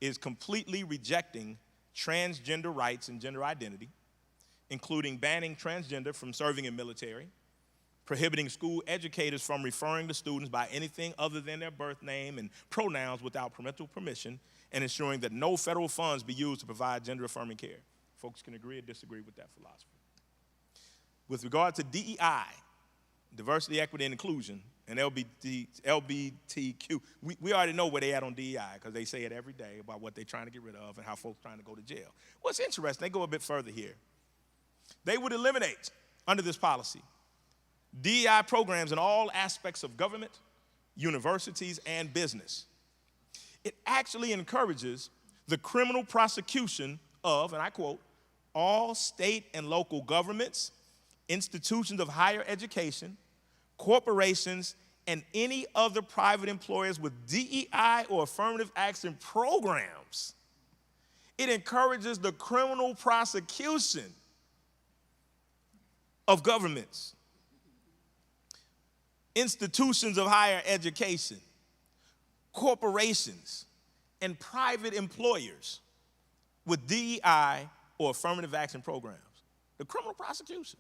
is completely rejecting transgender rights and gender identity, including banning transgender from serving in military, prohibiting school educators from referring to students by anything other than their birth name and pronouns without parental permission, and ensuring that no federal funds be used to provide gender-affirming care. Folks can agree or disagree with that philosophy. With regard to DEI, diversity, equity, and inclusion, and LBTQ. We already know where they at on DEI because they say it every day about what they're trying to get rid of and how folks trying to go to jail. What's interesting, they go a bit further here. They would eliminate, under this policy, DEI programs in all aspects of government, universities, and business. It actually encourages the criminal prosecution of, and I quote, all state and local governments, institutions of higher education, corporations, and any other private employers with DEI or affirmative action programs. It encourages the criminal prosecution of governments, institutions of higher education, corporations, and private employers with DEI or affirmative action programs. The criminal prosecution.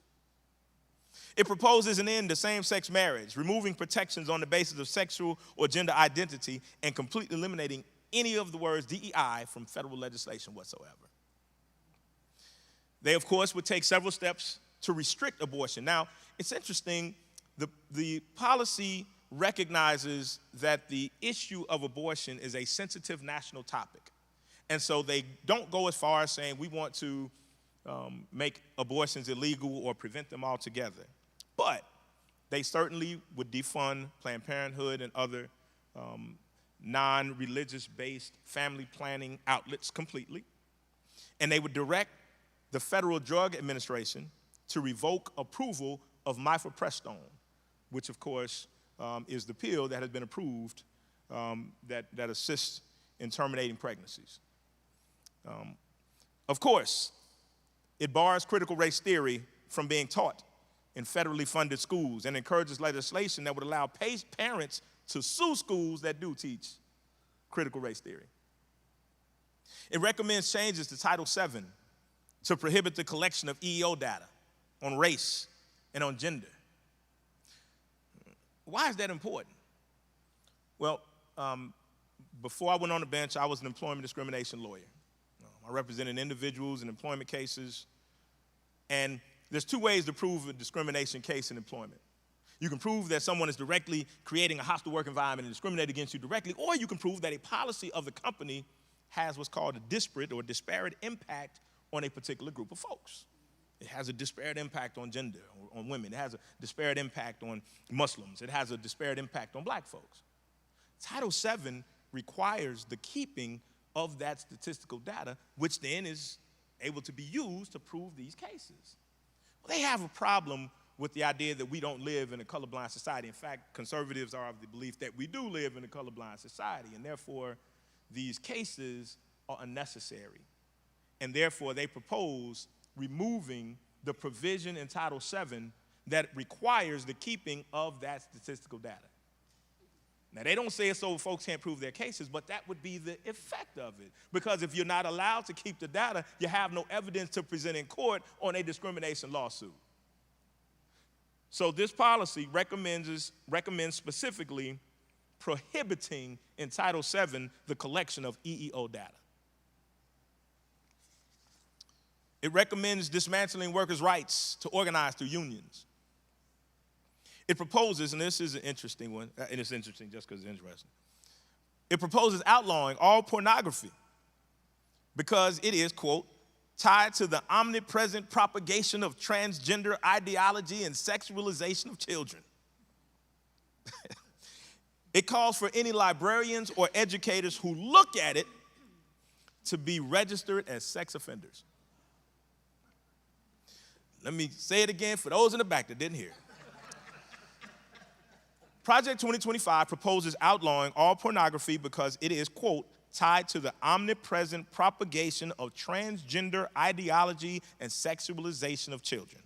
It proposes an end to same-sex marriage, removing protections on the basis of sexual or gender identity, and completely eliminating any of the words DEI from federal legislation whatsoever. They, of course, would take several steps to restrict abortion. Now, it's interesting, the policy recognizes that the issue of abortion is a sensitive national topic. And so they don't go as far as saying we want to make abortions illegal or prevent them altogether. But they certainly would defund Planned Parenthood and other non-religious-based family planning outlets completely. And they would direct the Federal Drug Administration to revoke approval of mifepristone, which, of course, is the pill that has been approved that assists in terminating pregnancies. Of course, it bars critical race theory from being taught in federally funded schools and encourages legislation that would allow parents to sue schools that do teach critical race theory. It recommends changes to Title VII to prohibit the collection of EEO data on race and on gender. Why is that important? Well, before I went on the bench, I was an employment discrimination lawyer. I represented individuals in employment cases, and there's two ways to prove a discrimination case in employment. You can prove that someone is directly creating a hostile work environment and discriminating against you directly, or you can prove that a policy of the company has what's called a disparate or disparate impact on a particular group of folks. It has a disparate impact on gender, on women. It has a disparate impact on Muslims. It has a disparate impact on black folks. Title VII requires the keeping of that statistical data, which then is able to be used to prove these cases. Well, they have a problem with the idea that we don't live in a colorblind society. In fact, conservatives are of the belief that we do live in a colorblind society, and therefore these cases are unnecessary. And therefore they propose removing the provision in Title VII that requires the keeping of that statistical data. Now, they don't say it so folks can't prove their cases, but that would be the effect of it. Because if you're not allowed to keep the data, you have no evidence to present in court on a discrimination lawsuit. So this policy recommends specifically prohibiting in Title VII the collection of EEO data. It recommends dismantling workers' rights to organize through unions. It proposes, and this is an interesting one, and it's interesting just because it's interesting. It proposes outlawing all pornography because it is, quote, tied to the omnipresent propagation of transgender ideology and sexualization of children. It calls for any librarians or educators who look at it to be registered as sex offenders. Let me say it again for those in the back that didn't hear. Project 2025 proposes outlawing all pornography because it is, quote, tied to the omnipresent propagation of transgender ideology and sexualization of children.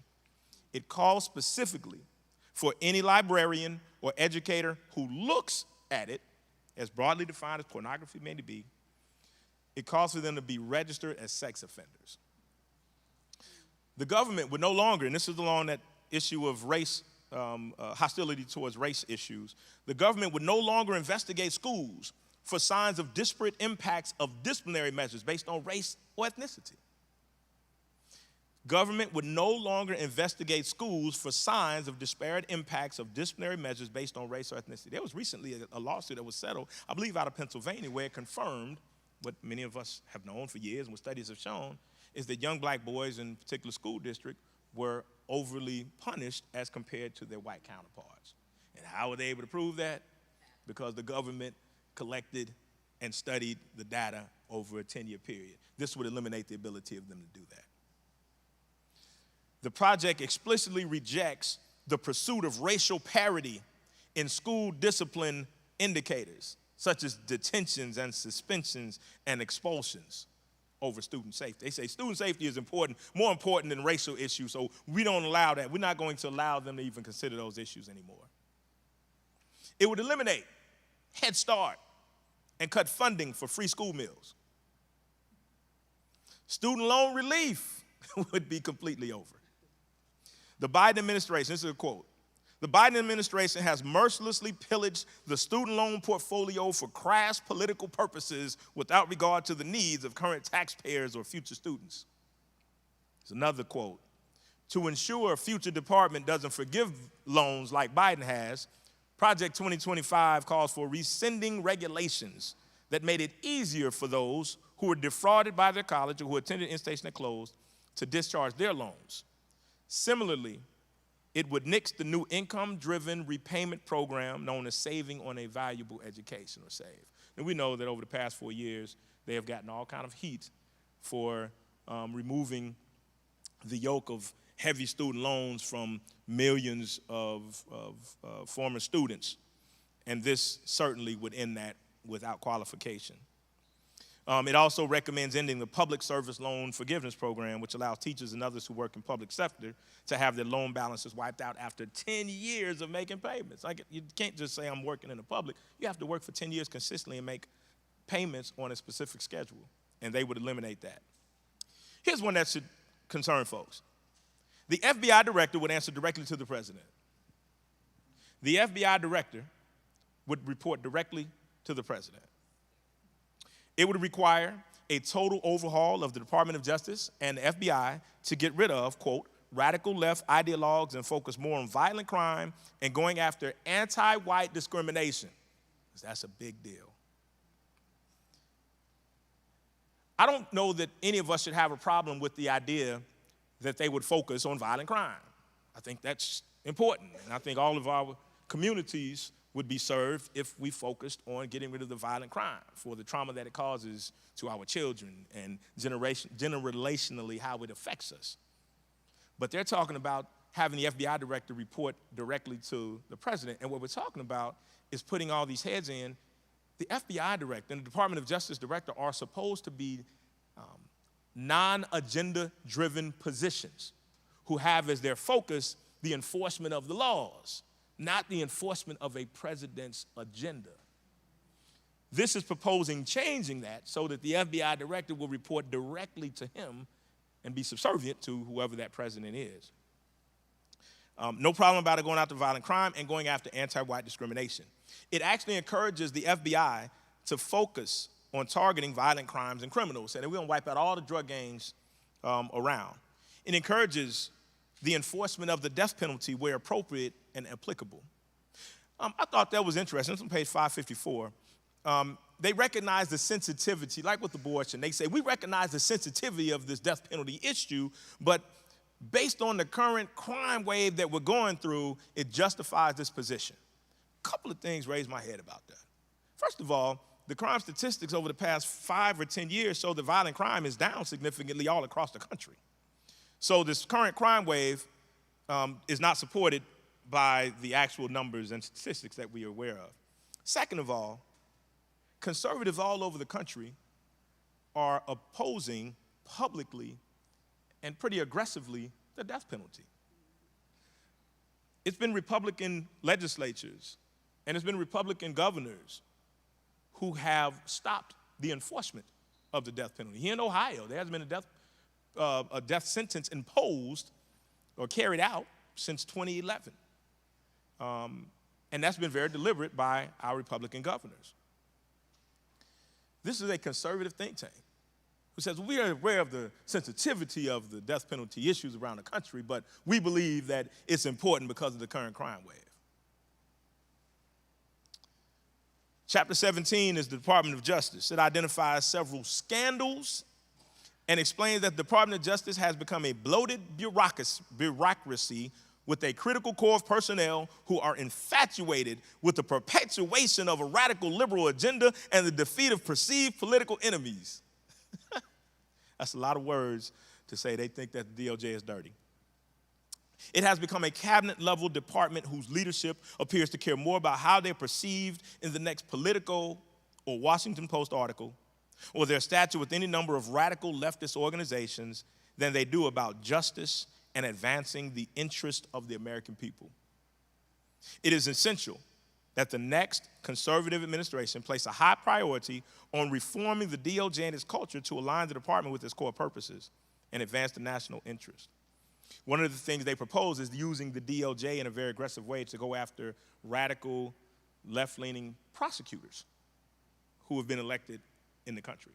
It calls specifically for any librarian or educator who looks at it, as broadly defined as pornography may be, it calls for them to be registered as sex offenders. The government would no longer, and this is along that issue of race, hostility towards race issues, the government would no longer investigate schools for signs of disparate impacts of disciplinary measures based on race or ethnicity. Government would no longer investigate schools for signs of disparate impacts of disciplinary measures based on race or ethnicity. There was recently a lawsuit that was settled, I believe out of Pennsylvania, where it confirmed what many of us have known for years and what studies have shown, is that young black boys in a particular school district were overly punished as compared to their white counterparts. And how were they able to prove that? Because the government collected and studied the data over a 10-year period. This would eliminate the ability of them to do that. The project explicitly rejects the pursuit of racial parity in school discipline indicators, such as detentions and suspensions and expulsions over student safety. They say student safety is important, more important than racial issues, so we don't allow that. We're not going to allow them to even consider those issues anymore. It would eliminate Head Start and cut funding for free school meals. Student loan relief would be completely over. The Biden administration, this is a quote, the Biden administration has mercilessly pillaged the student loan portfolio for crass political purposes without regard to the needs of current taxpayers or future students. There's another quote. To ensure a future department doesn't forgive loans like Biden has, Project 2025 calls for rescinding regulations that made it easier for those who were defrauded by their college or who attended in-station that closed to discharge their loans. Similarly, it would nix the new income-driven repayment program known as Saving on a Valuable Education, or SAVE. And we know that over the past 4 years, they have gotten all kind of heat for removing the yoke of heavy student loans from millions of former students. And this certainly would end that without qualification. It also recommends ending the public service loan forgiveness program, which allows teachers and others who work in public sector to have their loan balances wiped out after 10 years of making payments. Like, you can't just say I'm working in the public. You have to work for 10 years consistently and make payments on a specific schedule, and they would eliminate that. Here's one that should concern folks. The FBI director would answer directly to the president. The FBI director would report directly to the president. It would require a total overhaul of the Department of Justice and the FBI to get rid of, quote, radical left ideologues and focus more on violent crime and going after anti-white discrimination, because that's a big deal. I don't know that any of us should have a problem with the idea that they would focus on violent crime. I think that's important, and I think all of our communities would be served if we focused on getting rid of the violent crime for the trauma that it causes to our children and generationally how it affects us. But they're talking about having the FBI director report directly to the president, and what we're talking about is putting all these heads in. The FBI director and the Department of Justice director are supposed to be non-agenda driven positions who have as their focus the enforcement of the laws, not the enforcement of a president's agenda. This is proposing changing that so that the FBI director will report directly to him and be subservient to whoever that president is. No problem about it going after violent crime and going after anti-white discrimination. It actually encourages the FBI to focus on targeting violent crimes and criminals, and we're going to wipe out all the drug gangs around. It encourages the enforcement of the death penalty where appropriate and applicable. I thought that was interesting. It's on page 554. They recognize the sensitivity, like with abortion. They say, we recognize the sensitivity of this death penalty issue, but based on the current crime wave that we're going through, it justifies this position. A couple of things raise my head about that. First of all, the crime statistics over the past 5 or 10 years show that violent crime is down significantly all across the country. So this current crime wave is not supported by the actual numbers and statistics that we are aware of. Second of all, conservatives all over the country are opposing publicly and pretty aggressively the death penalty. It's been Republican legislatures and it's been Republican governors who have stopped the enforcement of the death penalty. Here in Ohio, there hasn't been a death sentence imposed or carried out since 2011. And that's been very deliberate by our Republican governors. This is a conservative think tank who says, we are aware of the sensitivity of the death penalty issues around the country, but we believe that it's important because of the current crime wave. Chapter 17 is the Department of Justice. It identifies several scandals and explains that the Department of Justice has become a bloated bureaucracy with a critical core of personnel who are infatuated with the perpetuation of a radical liberal agenda and the defeat of perceived political enemies. That's a lot of words to say they think that the DOJ is dirty. It has become a cabinet-level department whose leadership appears to care more about how they're perceived in the next Politico or Washington Post article or their stature with any number of radical leftist organizations than they do about justice and advancing the interest of the American people. It is essential that the next conservative administration place a high priority on reforming the DOJ and its culture to align the department with its core purposes and advance the national interest. One of the things they propose is using the DOJ in a very aggressive way to go after radical, left-leaning prosecutors who have been elected in the country,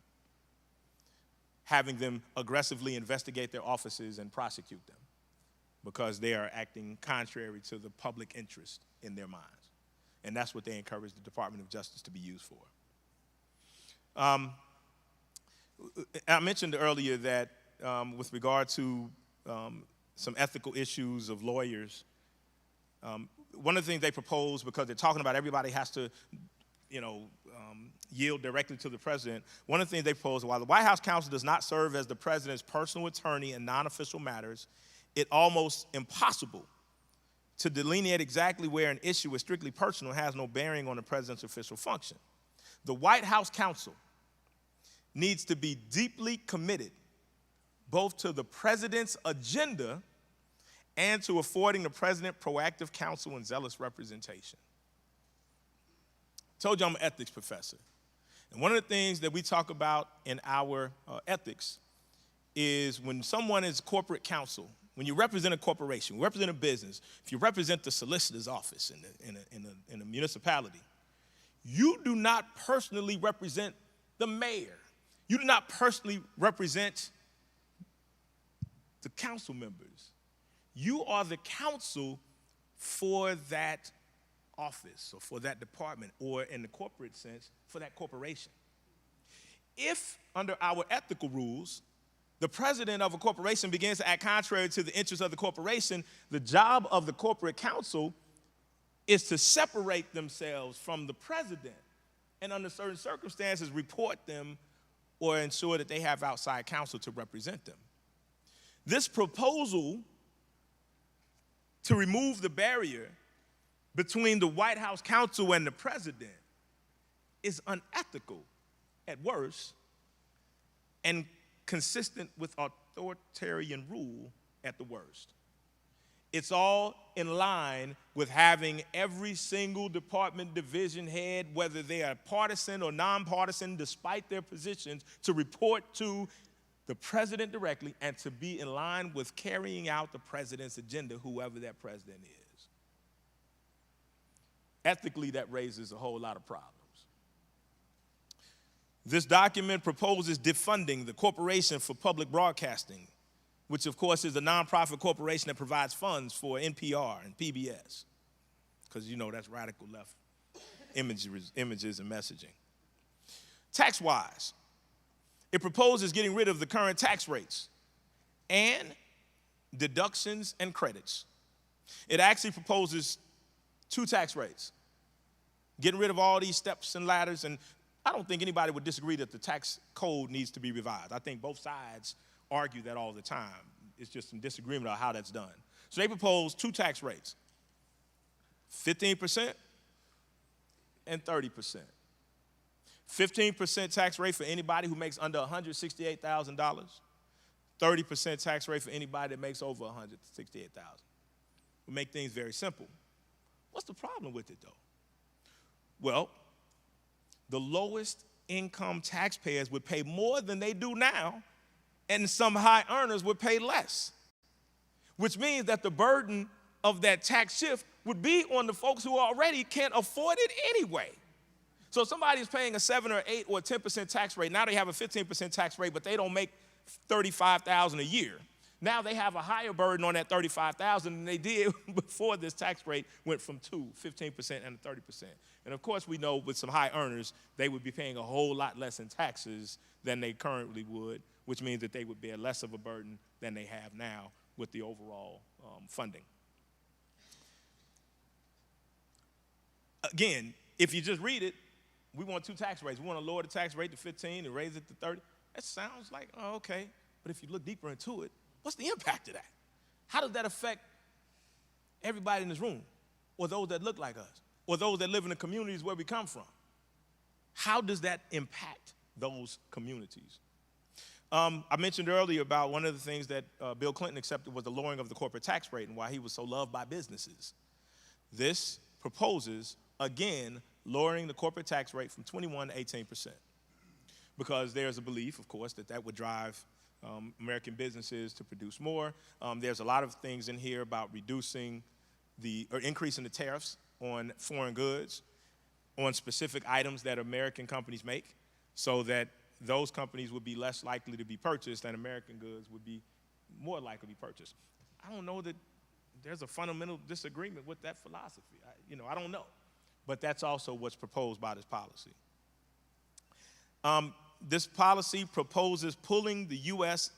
having them aggressively investigate their offices and prosecute them because they are acting contrary to the public interest in their minds. And that's what they encourage the Department of Justice to be used for. I mentioned earlier that with regard to some ethical issues of lawyers, one of the things they propose, because they're talking about everybody has to, yield directly to the president, one of the things they propose, while the White House counsel does not serve as the president's personal attorney in non-official matters, it's almost impossible to delineate exactly where an issue is strictly personal has no bearing on the president's official function. The White House counsel needs to be deeply committed both to the president's agenda and to affording the president proactive counsel and zealous representation. I told you I'm an ethics professor. And one of the things that we talk about in our ethics is when someone is corporate counsel, when you represent a corporation, represent a business, if you represent the solicitor's office in a municipality, you do not personally represent the mayor. You do not personally represent the council members. You are the counsel for that office or for that department, or in the corporate sense, for that corporation. If, under our ethical rules, the president of a corporation begins to act contrary to the interests of the corporation, the job of the corporate counsel is to separate themselves from the president and, under certain circumstances, report them or ensure that they have outside counsel to represent them. This proposal to remove the barrier between the White House counsel and the president is unethical at worst and consistent with authoritarian rule at the worst. It's all in line with having every single department division head, whether they are partisan or nonpartisan, despite their positions, to report to the president directly and to be in line with carrying out the president's agenda, whoever that president is. Ethically, that raises a whole lot of problems. This document proposes defunding the Corporation for Public Broadcasting, which of course is a nonprofit corporation that provides funds for NPR and PBS, because that's radical left images and messaging. Tax-wise, it proposes getting rid of the current tax rates and deductions and credits. It actually proposes 2 tax rates, getting rid of all these steps and ladders, and I don't think anybody would disagree that the tax code needs to be revised. I think both sides argue that all the time. It's just some disagreement on how that's done. So they propose 2 tax rates, 15% and 30%. 15% tax rate for anybody who makes under $168,000, 30% tax rate for anybody that makes over $168,000. We make things very simple. What's the problem with it, though? Well, the lowest income taxpayers would pay more than they do now, and some high earners would pay less, which means that the burden of that tax shift would be on the folks who already can't afford it anyway. So somebody's paying a 7 or 8 or 10% tax rate. Now they have a 15% tax rate, but they don't make $35,000 a year. Now they have a higher burden on that $35,000 than they did before this tax rate went from 15% and 30%. And of course, we know with some high earners, they would be paying a whole lot less in taxes than they currently would, which means that they would bear less of a burden than they have now with the overall funding. Again, if you just read it, we want 2 tax rates. We want to lower the tax rate to 15 and raise it to 30. That sounds like, oh, okay. But if you look deeper into it, what's the impact of that? How does that affect everybody in this room, or those that look like us, or those that live in the communities where we come from? How does that impact those communities? I mentioned earlier about one of the things that Bill Clinton accepted was the lowering of the corporate tax rate and why he was so loved by businesses. This proposes, again, lowering the corporate tax rate from 21 to 18%, because there's a belief, of course, that that would drive American businesses to produce more. There's a lot of things in here about reducing or increasing the tariffs on foreign goods, on specific items that American companies make, so that those companies would be less likely to be purchased and American goods would be more likely to be purchased. I don't know that there's a fundamental disagreement with that philosophy. I don't know. But that's also what's proposed by this policy. This policy proposes pulling the U.S.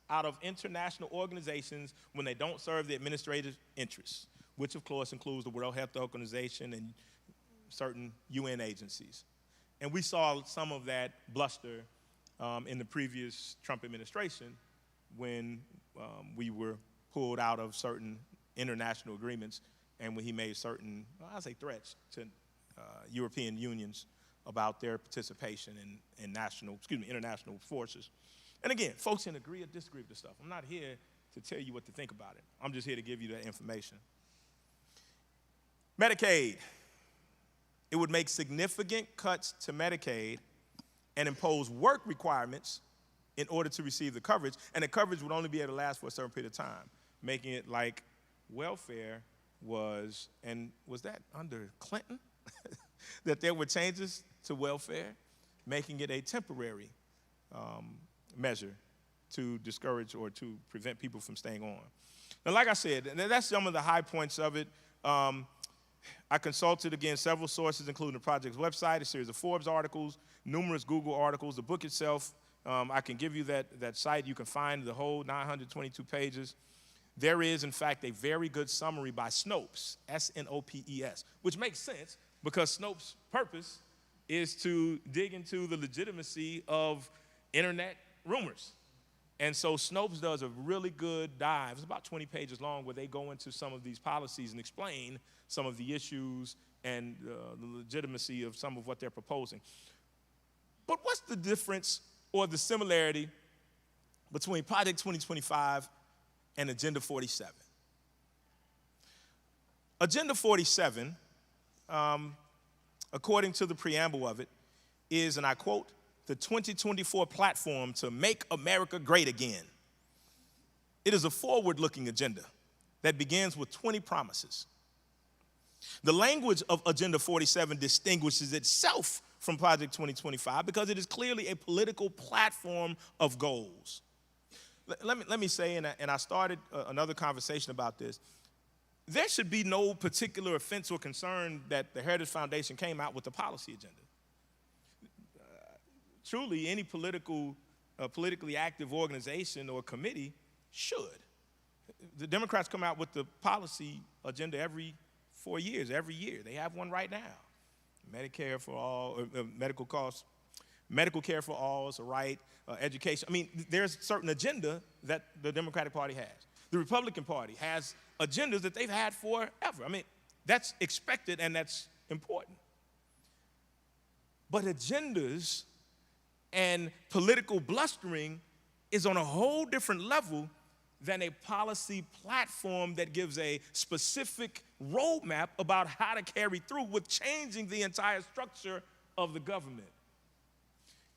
out of international organizations when they don't serve the administrative interests, which of course includes the World Health Organization and certain UN agencies. And we saw some of that bluster in the previous Trump administration when we were pulled out of certain international agreements and when he made certain, threats to European unions about their participation in international forces. And again, folks can agree or disagree with this stuff. I'm not here to tell you what to think about it. I'm just here to give you that information. Medicaid. It would make significant cuts to Medicaid and impose work requirements in order to receive the coverage, and the coverage would only be able to last for a certain period of time, making it like welfare was, and was that under Clinton? That there were changes to welfare, making it a temporary measure to discourage or to prevent people from staying on. Now, like I said, that's some of the high points of it. I consulted, again, several sources, including the project's website, a series of Forbes articles, numerous Google articles, the book itself. I can give you that site. You can find the whole 922 pages. There is, in fact, a very good summary by Snopes, S-N-O-P-E-S, which makes sense because Snopes' purpose is to dig into the legitimacy of internet rumors. And so Snopes does a really good dive. It's about 20 pages long where they go into some of these policies and explain some of the issues and the legitimacy of some of what they're proposing. But what's the difference or the similarity between Project 2025 and Agenda 47? Agenda 47, according to the preamble of it, is, and I quote, the 2024 platform to make America great again. It is a forward-looking agenda that begins with 20 promises. The language of Agenda 47 distinguishes itself from Project 2025 because it is clearly a political platform of goals. Let me say, and I started another conversation about this, there should be no particular offense or concern that the Heritage Foundation came out with a policy agenda. Truly, any politically active organization or committee should. The Democrats come out with the policy agenda every 4 years, every year. They have one right now. Medicare for all, medical care for all is a right, education. I mean, there's a certain agenda that the Democratic Party has. The Republican Party has agendas that they've had forever. I mean, that's expected and that's important. But agendas and political blustering is on a whole different level than a policy platform that gives a specific roadmap about how to carry through with changing the entire structure of the government.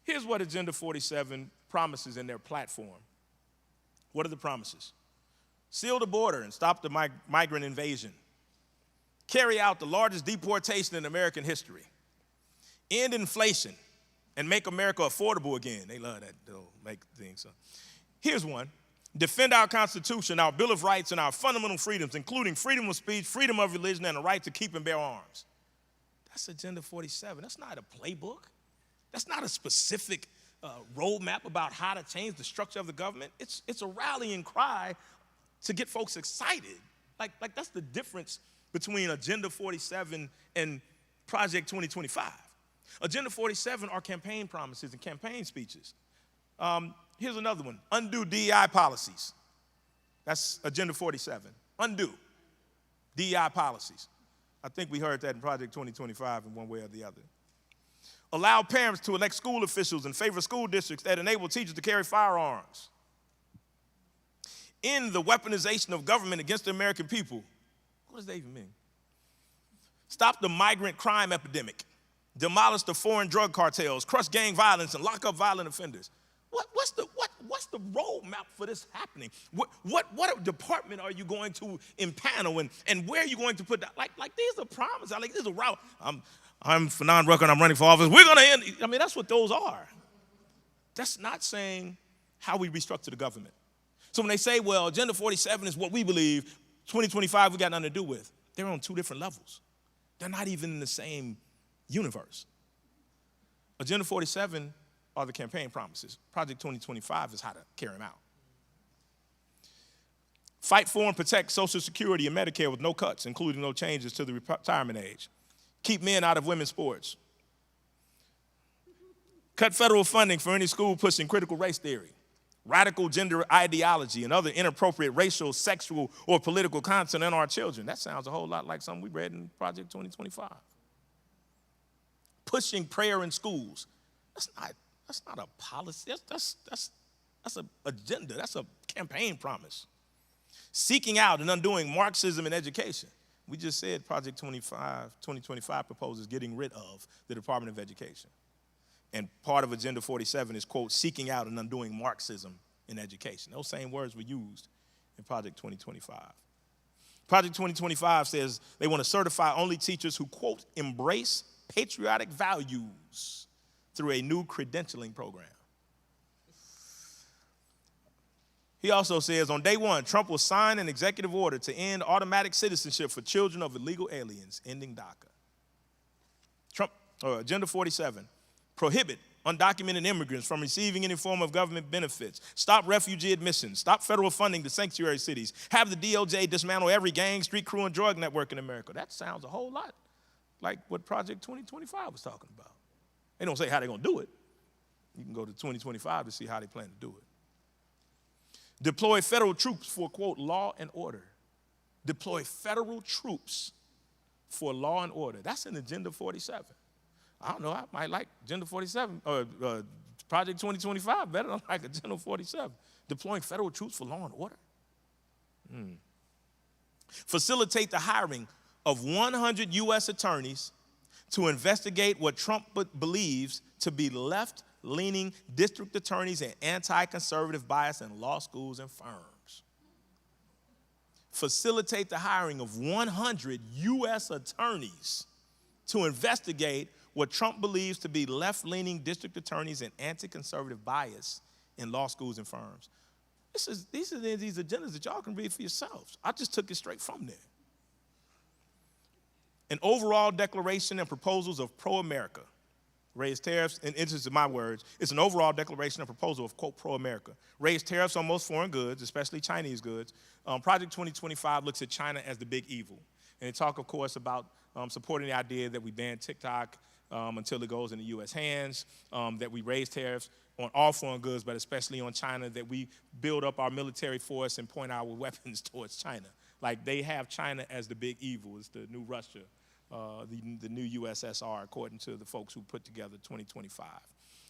Here's what Agenda 47 promises in their platform. What are the promises? Seal the border and stop the migrant invasion. Carry out the largest deportation in American history. End inflation and make America affordable again. They love that, they'll make things. So here's one. Defend our Constitution, our Bill of Rights, and our fundamental freedoms, including freedom of speech, freedom of religion, and the right to keep and bear arms. That's Agenda 47. That's not a playbook. That's not a specific roadmap about how to change the structure of the government. It's a rallying cry to get folks excited. Like that's the difference between Agenda 47 and Project 2025. Agenda 47 are campaign promises and campaign speeches. Here's another one. Undo DEI policies. That's Agenda 47. Undo DEI policies. I think we heard that in Project 2025 in one way or the other. Allow parents to elect school officials and favor school districts that enable teachers to carry firearms. End the weaponization of government against the American people. What does that even mean? Stop the migrant crime epidemic. Demolish the foreign drug cartels, crush gang violence, and lock up violent offenders. What's the roadmap for this happening? What department are you going to impanel, and where are you going to put that? Like these are promises. Like this is a route. I'm Fanon Rucker and I'm running for office. We're going to end. I mean, that's what those are. That's not saying how we restructure the government. So when they say, well, Agenda 47 is what we believe, 2025 we got nothing to do with, they're on two different levels. They're not even in the same universe. Agenda 47 are the campaign promises. Project 2025 is how to carry them out. Fight for and protect Social Security and Medicare with no cuts, including no changes to the retirement age. Keep men out of women's sports. Cut federal funding for any school pushing critical race theory, radical gender ideology, and other inappropriate racial, sexual, or political content in our children. That sounds a whole lot like something we read in Project 2025. Pushing prayer in schools. That's not a policy. That's an agenda. That's a campaign promise. Seeking out and undoing Marxism in education. We just said Project 2025 proposes getting rid of the Department of Education. And part of Agenda 47 is, quote, seeking out and undoing Marxism in education. Those same words were used in Project 2025. Project 2025 says they want to certify only teachers who, quote, embrace patriotic values through a new credentialing program. He also says on day one, Trump will sign an executive order to end automatic citizenship for children of illegal aliens, ending DACA. Agenda 47, prohibit undocumented immigrants from receiving any form of government benefits. Stop refugee admissions. Stop federal funding to sanctuary cities. Have the DOJ dismantle every gang, street crew, and drug network in America. That sounds a whole lot like what Project 2025 was talking about. They don't say how they're going to do it. You can go to 2025 to see how they plan to do it. Deploy federal troops for, quote, law and order. Deploy federal troops for law and order. That's in Agenda 47. I don't know, I might like Agenda 47, or Project 2025 better than like Agenda 47. Deploying federal troops for law and order. Facilitate the hiring of 100 U.S. attorneys to investigate what Trump believes to be left-leaning district attorneys and anti-conservative bias in law schools and firms. Facilitate the hiring of 100 U.S. attorneys to investigate what Trump believes to be left-leaning district attorneys and anti-conservative bias in law schools and firms. These are these agendas that y'all can read for yourselves. I just took it straight from there. An overall declaration and proposals of pro-America. Raise tariffs, in interest of my words, it's an overall declaration and proposal of, quote, pro-America. Raise tariffs on most foreign goods, especially Chinese goods. Project 2025 looks at China as the big evil. And they talk, of course, about supporting the idea that we ban TikTok until it goes into U.S. hands, that we raise tariffs on all foreign goods, but especially on China, that we build up our military force and point our weapons towards China. Like, they have China as the big evil. It's the new Russia. The new USSR, according to the folks who put together 2025.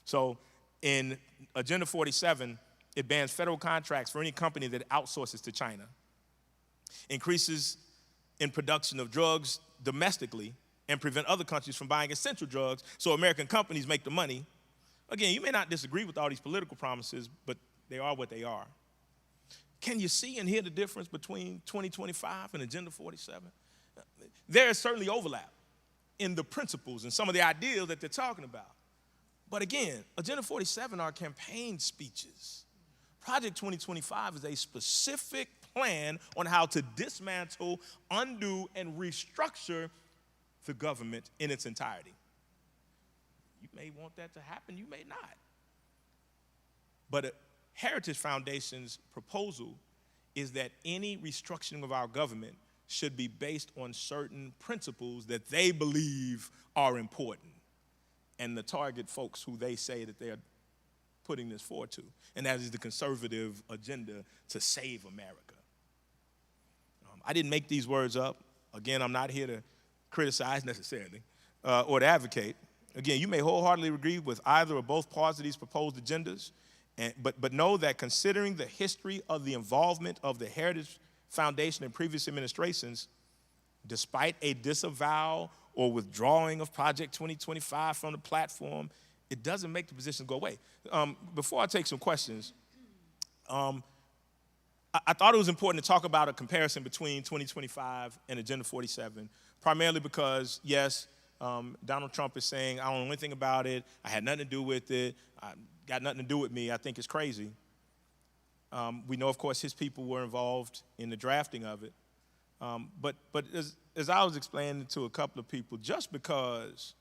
So in Agenda 47, it bans federal contracts for any company that outsources to China, increases in production of drugs domestically, and prevent other countries from buying essential drugs so American companies make the money. Again, you may not disagree with all these political promises, but they are what they are. Can you see and hear the difference between 2025 and Agenda 47? There is certainly overlap in the principles and some of the ideas that they're talking about. But again, Agenda 47 are campaign speeches. Project 2025 is a specific plan on how to dismantle, undo, and restructure the government in its entirety. You may want that to happen, you may not. But Heritage Foundation's proposal is that any restructuring of our government should be based on certain principles that they believe are important and the target folks who they say that they're putting this forward to, and that is the conservative agenda to save America. I didn't make these words up. Again, I'm not here to criticize necessarily or to advocate. Again, you may wholeheartedly agree with either or both parts of these proposed agendas, but know that considering the history of the involvement of the Heritage Foundation in previous administrations, despite a disavowal or withdrawing of Project 2025 from the platform, it doesn't make the positions go away. Before I take some questions, I thought it was important to talk about a comparison between 2025 and Agenda 47, primarily because, yes, Donald Trump is saying, I don't know anything about it, I had nothing to do with it, got nothing to do with me, I think it's crazy. We know, of course, his people were involved in the drafting of it. But as I was explaining to a couple of people, just because,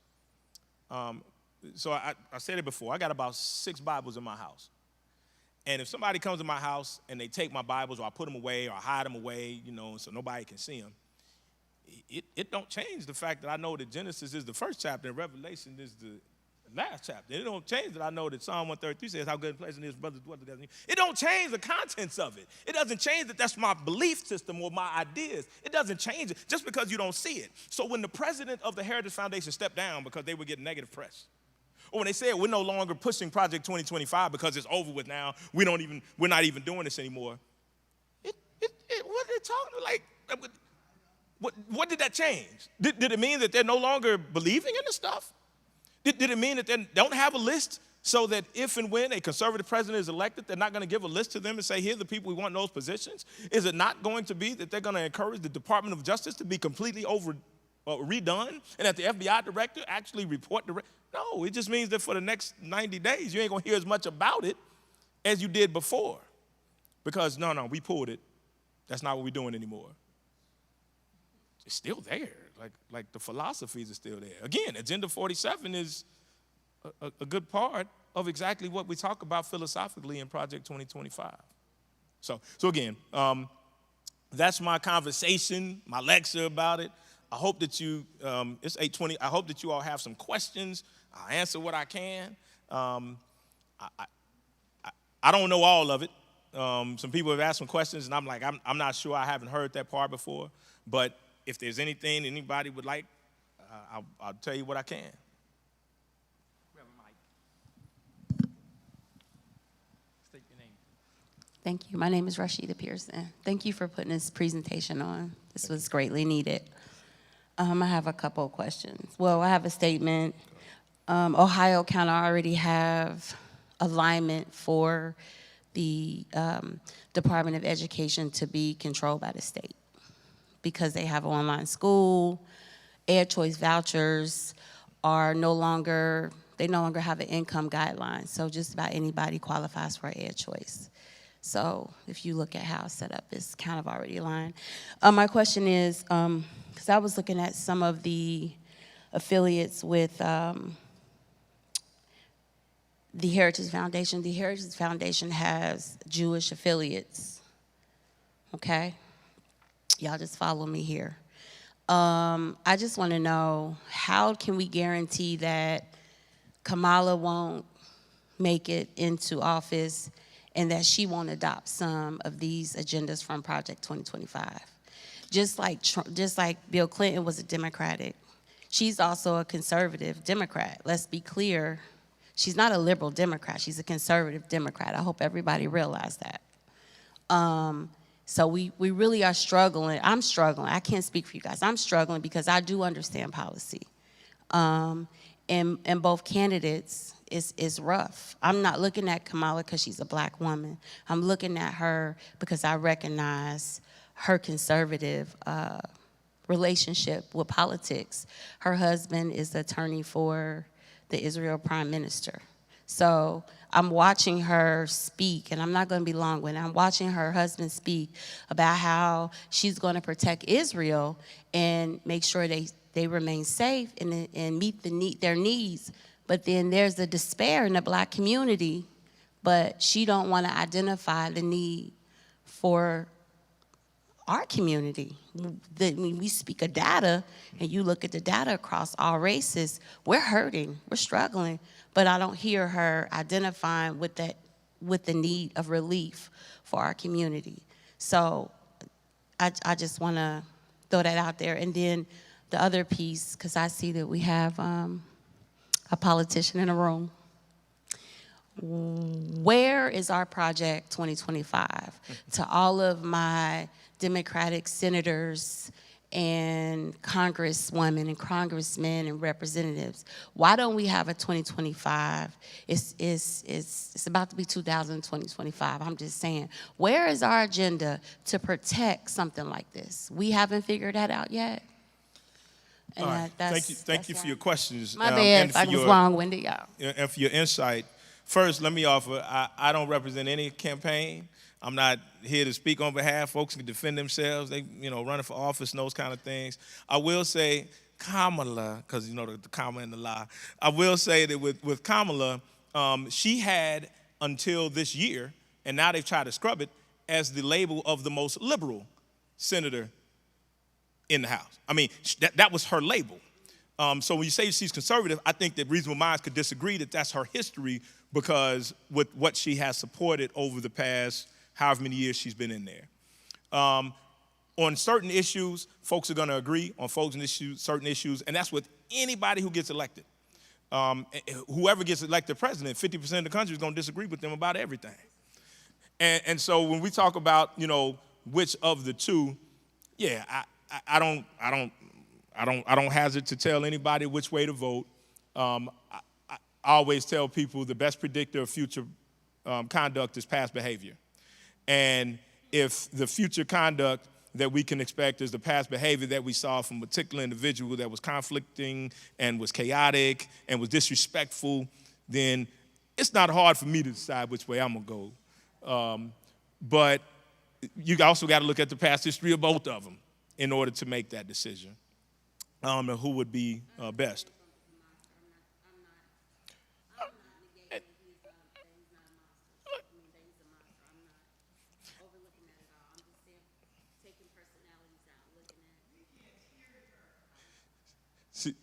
so I said it before, I got about 6 Bibles in my house. And if somebody comes to my house and they take my Bibles, or I put them away, or I hide them away, so nobody can see them, it don't change the fact that I know that Genesis is the first chapter and Revelation is the last chapter. It don't change that I know that Psalm 133 says how good and pleasant it is, brothers dwell together. It don't change the contents of it. It doesn't change that that's my belief system or my ideas. It doesn't change it just because you don't see it. So when the president of the Heritage Foundation stepped down because they were getting negative press, or when they said we're no longer pushing Project 2025 because it's over with now, we're not even doing this anymore. What are they talking like? What did that change? Did it mean that they're no longer believing in the stuff? Did it mean that they don't have a list so that if and when a conservative president is elected, they're not going to give a list to them and say, here are the people we want in those positions? Is it not going to be that they're going to encourage the Department of Justice to be completely redone and that the FBI director actually report the No, it just means that for the next 90 days, you ain't going to hear as much about it as you did before. Because, no, we pulled it. That's not what we're doing anymore. It's still there. Like the philosophies are still there. Again, Agenda 47 is a good part of exactly what we talk about philosophically in Project 2025. So again, that's my conversation, my lecture about it. I hope that it's 8:20. I hope that you all have some questions. I'll answer what I can. I don't know all of it. Some people have asked some questions, and I'm like, I'm not sure. I haven't heard that part before. But if there's anything anybody would like, I'll tell you what I can. State your name. Thank you. My name is Rashida Pearson. Thank you for putting this presentation on. This was greatly needed. I have a couple of questions. Well, I have a statement. Ohio County already have alignment for the Department of Education to be controlled by the state because they have an online school. Ed choice vouchers are no longer have an income guideline. So just about anybody qualifies for ed choice. So if you look at how it's set up, it's kind of already aligned. My question is, because I was looking at some of the affiliates with the Heritage Foundation. The Heritage Foundation has Jewish affiliates, okay? Y'all just follow me here. I just want to know, how can we guarantee that Kamala won't make it into office and that she won't adopt some of these agendas from Project 2025? Just like Bill Clinton was a Democratic, she's also a conservative Democrat. Let's be clear. She's not a liberal Democrat. She's a conservative Democrat. I hope everybody realized that. So we really are struggling. I'm struggling. I can't speak for you guys. I'm struggling because I do understand policy. And both candidates is rough. I'm not looking at Kamala because she's a black woman. I'm looking at her because I recognize her conservative relationship with politics. Her husband is the attorney for the Israel Prime Minister. So I'm watching her speak, and I'm not going to be long-winded. I'm watching her husband speak about how she's going to protect Israel and make sure they remain safe and meet their needs. But then there's the despair in the black community, but she don't want to identify the need for our community. When we speak of data, and you look at the data across all races, we're hurting, we're struggling, but I don't hear her identifying with the need of relief for our community. So I just want to throw that out there. And then the other piece, because I see that we have a politician in the room. Where is our project 2025? To all of my Democratic senators and congresswomen and congressmen and representatives, why don't we have a 2025? It's about to be 2025. I'm just saying, where is our agenda to protect something like this? We haven't figured that out yet. And all right. Thank you for your questions. My bad if I was long-winded, y'all. And for your insight. First, let me offer, I don't represent any campaign. I'm not here to speak on behalf. Folks can defend themselves. They, running for office and those kind of things. I will say Kamala, because the comma and the lie. I will say that with Kamala, she had until this year, and now they've tried to scrub it, as the label of the most liberal senator in the House. I mean, that was her label. So when you say she's conservative, I think that reasonable minds could disagree that that's her history, because with what she has supported over the past however many years she's been in there. On certain issues, folks are going to agree on certain issues, and that's with anybody who gets elected. Whoever gets elected president, 50% of the country is going to disagree with them about everything. And so when we talk about, which of the two, yeah, I don't hazard to tell anybody which way to vote. I always tell people the best predictor of future conduct is past behavior. And if the future conduct that we can expect is the past behavior that we saw from a particular individual that was conflicting and was chaotic and was disrespectful, then it's not hard for me to decide which way I'm going to go. But you also got to look at the past history of both of them in order to make that decision. And who would be best. See,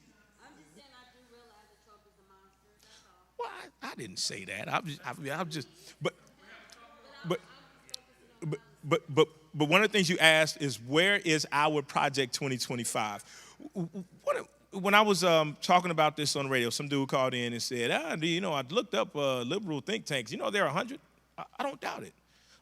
well, I didn't say that. I'm just, but one of the things you asked is, where is our Project 2025? When I was talking about this on the radio, some dude called in and said, I looked up liberal think tanks. There are 100. I don't doubt it.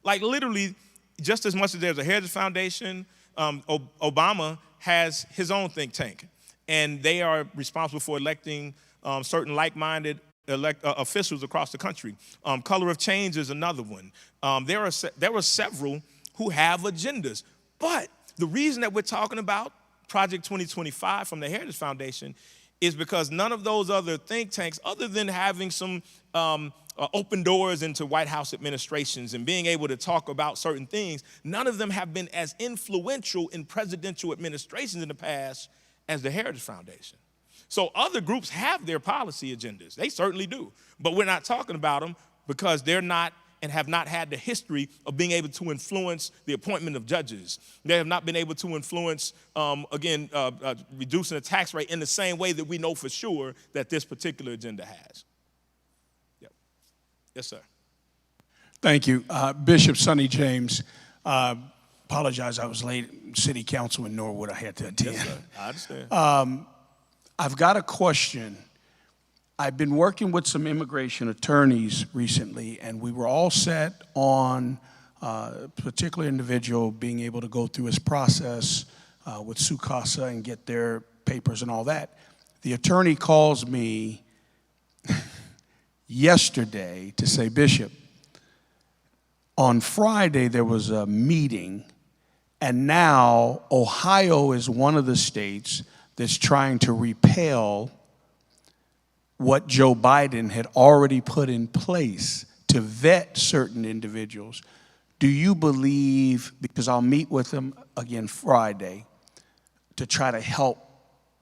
Like, literally, just as much as there's a Heritage Foundation, Obama has his own think tank. And they are responsible for electing certain like-minded officials across the country. Color of Change is another one. There were several who have agendas. But the reason that we're talking about Project 2025 from the Heritage Foundation is because none of those other think tanks, other than having some open doors into White House administrations and being able to talk about certain things, none of them have been as influential in presidential administrations in the past as the Heritage Foundation. So other groups have their policy agendas. They certainly do. But we're not talking about them because they're not and have not had the history of being able to influence the appointment of judges. They have not been able to influence, reducing the tax rate in the same way that we know for sure that this particular agenda has. Yep. Yes, sir. Thank you. Bishop Sonny James. Apologize, I was late. City Council in Norwood, I had to attend. Yes, sir. I understand. I've got a question. I've been working with some immigration attorneys recently, and we were all set on a particular individual being able to go through his process with SUCASA and get their papers and all that. The attorney calls me yesterday to say, Bishop, on Friday there was a meeting And now Ohio is one of the states that's trying to repeal what Joe Biden had already put in place to vet certain individuals. Do you believe, because I'll meet with them again Friday to try to help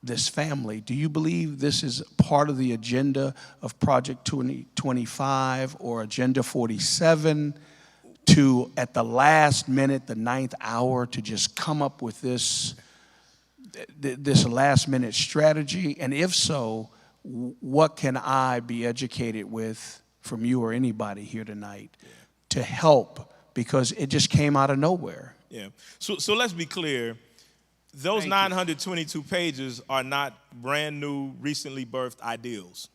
this family, do you believe this is part of the agenda of Project 2025 or Agenda 47 to, at the last minute, the 9th hour, to just come up with this last minute strategy? And if so, what can I be educated with from you or anybody here tonight to help? Because it just came out of nowhere. Yeah. So let's be clear. Those 922 pages are not brand new, recently birthed ideals.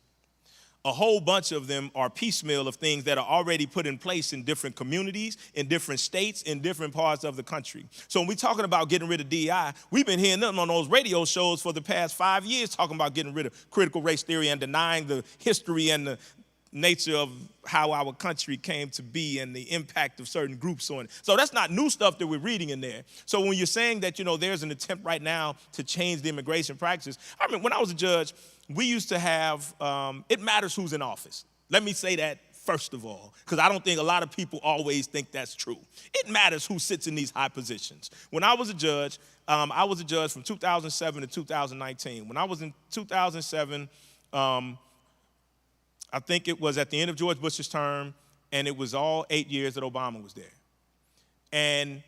A whole bunch of them are piecemeal of things that are already put in place in different communities, in different states, in different parts of the country. So when we're talking about getting rid of DEI, we've been hearing them on those radio shows for the past 5 years talking about getting rid of critical race theory and denying the history and the nature of how our country came to be and the impact of certain groups on it. So that's not new stuff that we're reading in there. So when you're saying that, there's an attempt right now to change the immigration practices, I remember when I was a judge, we used to have, it matters who's in office. Let me say that first of all, because I don't think a lot of people always think that's true. It matters who sits in these high positions. When I was a judge from 2007 to 2019. When I was in 2007, I think it was at the end of George Bush's term, and it was all 8 years that Obama was there. And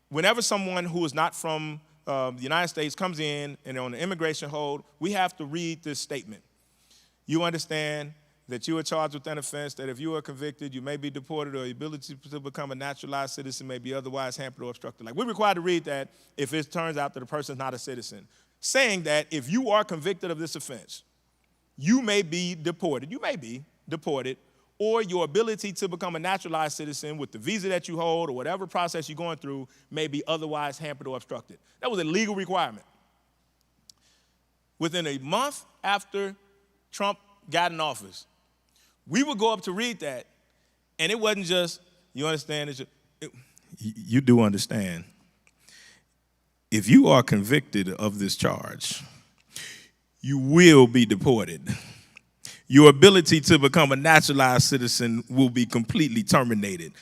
whenever someone who is not from the United States comes in and on the immigration hold, we have to read this statement. You understand that you are charged with an offense, that if you are convicted, you may be deported, or your ability to become a naturalized citizen may be otherwise hampered or obstructed. Like, we're required to read that if it turns out that the person's not a citizen, saying that if you are convicted of this offense, you may be deported. You may be deported, or your ability to become a naturalized citizen with the visa that you hold or whatever process you're going through may be otherwise hampered or obstructed. That was a legal requirement. Within a month after Trump got in office, we would go up to read that, and it wasn't just, you understand, you do understand. If you are convicted of this charge, you will be deported. Your ability to become a naturalized citizen will be completely terminated.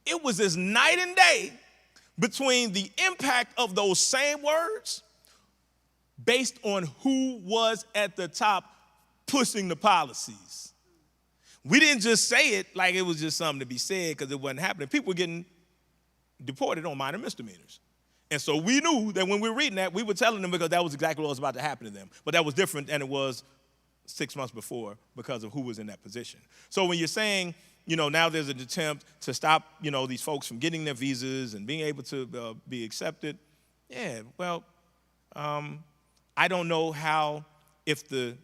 It was this night and day between the impact of those same words based on who was at the top pushing the policies. We didn't just say it like it was just something to be said because it wasn't happening. People were getting deported on minor misdemeanors. And so we knew that when we were reading that, we were telling them because that was exactly what was about to happen to them. But that was different than it was 6 months before because of who was in that position. So when you're saying, now there's an attempt to stop, these folks from getting their visas and being able to be accepted, I don't know how, if the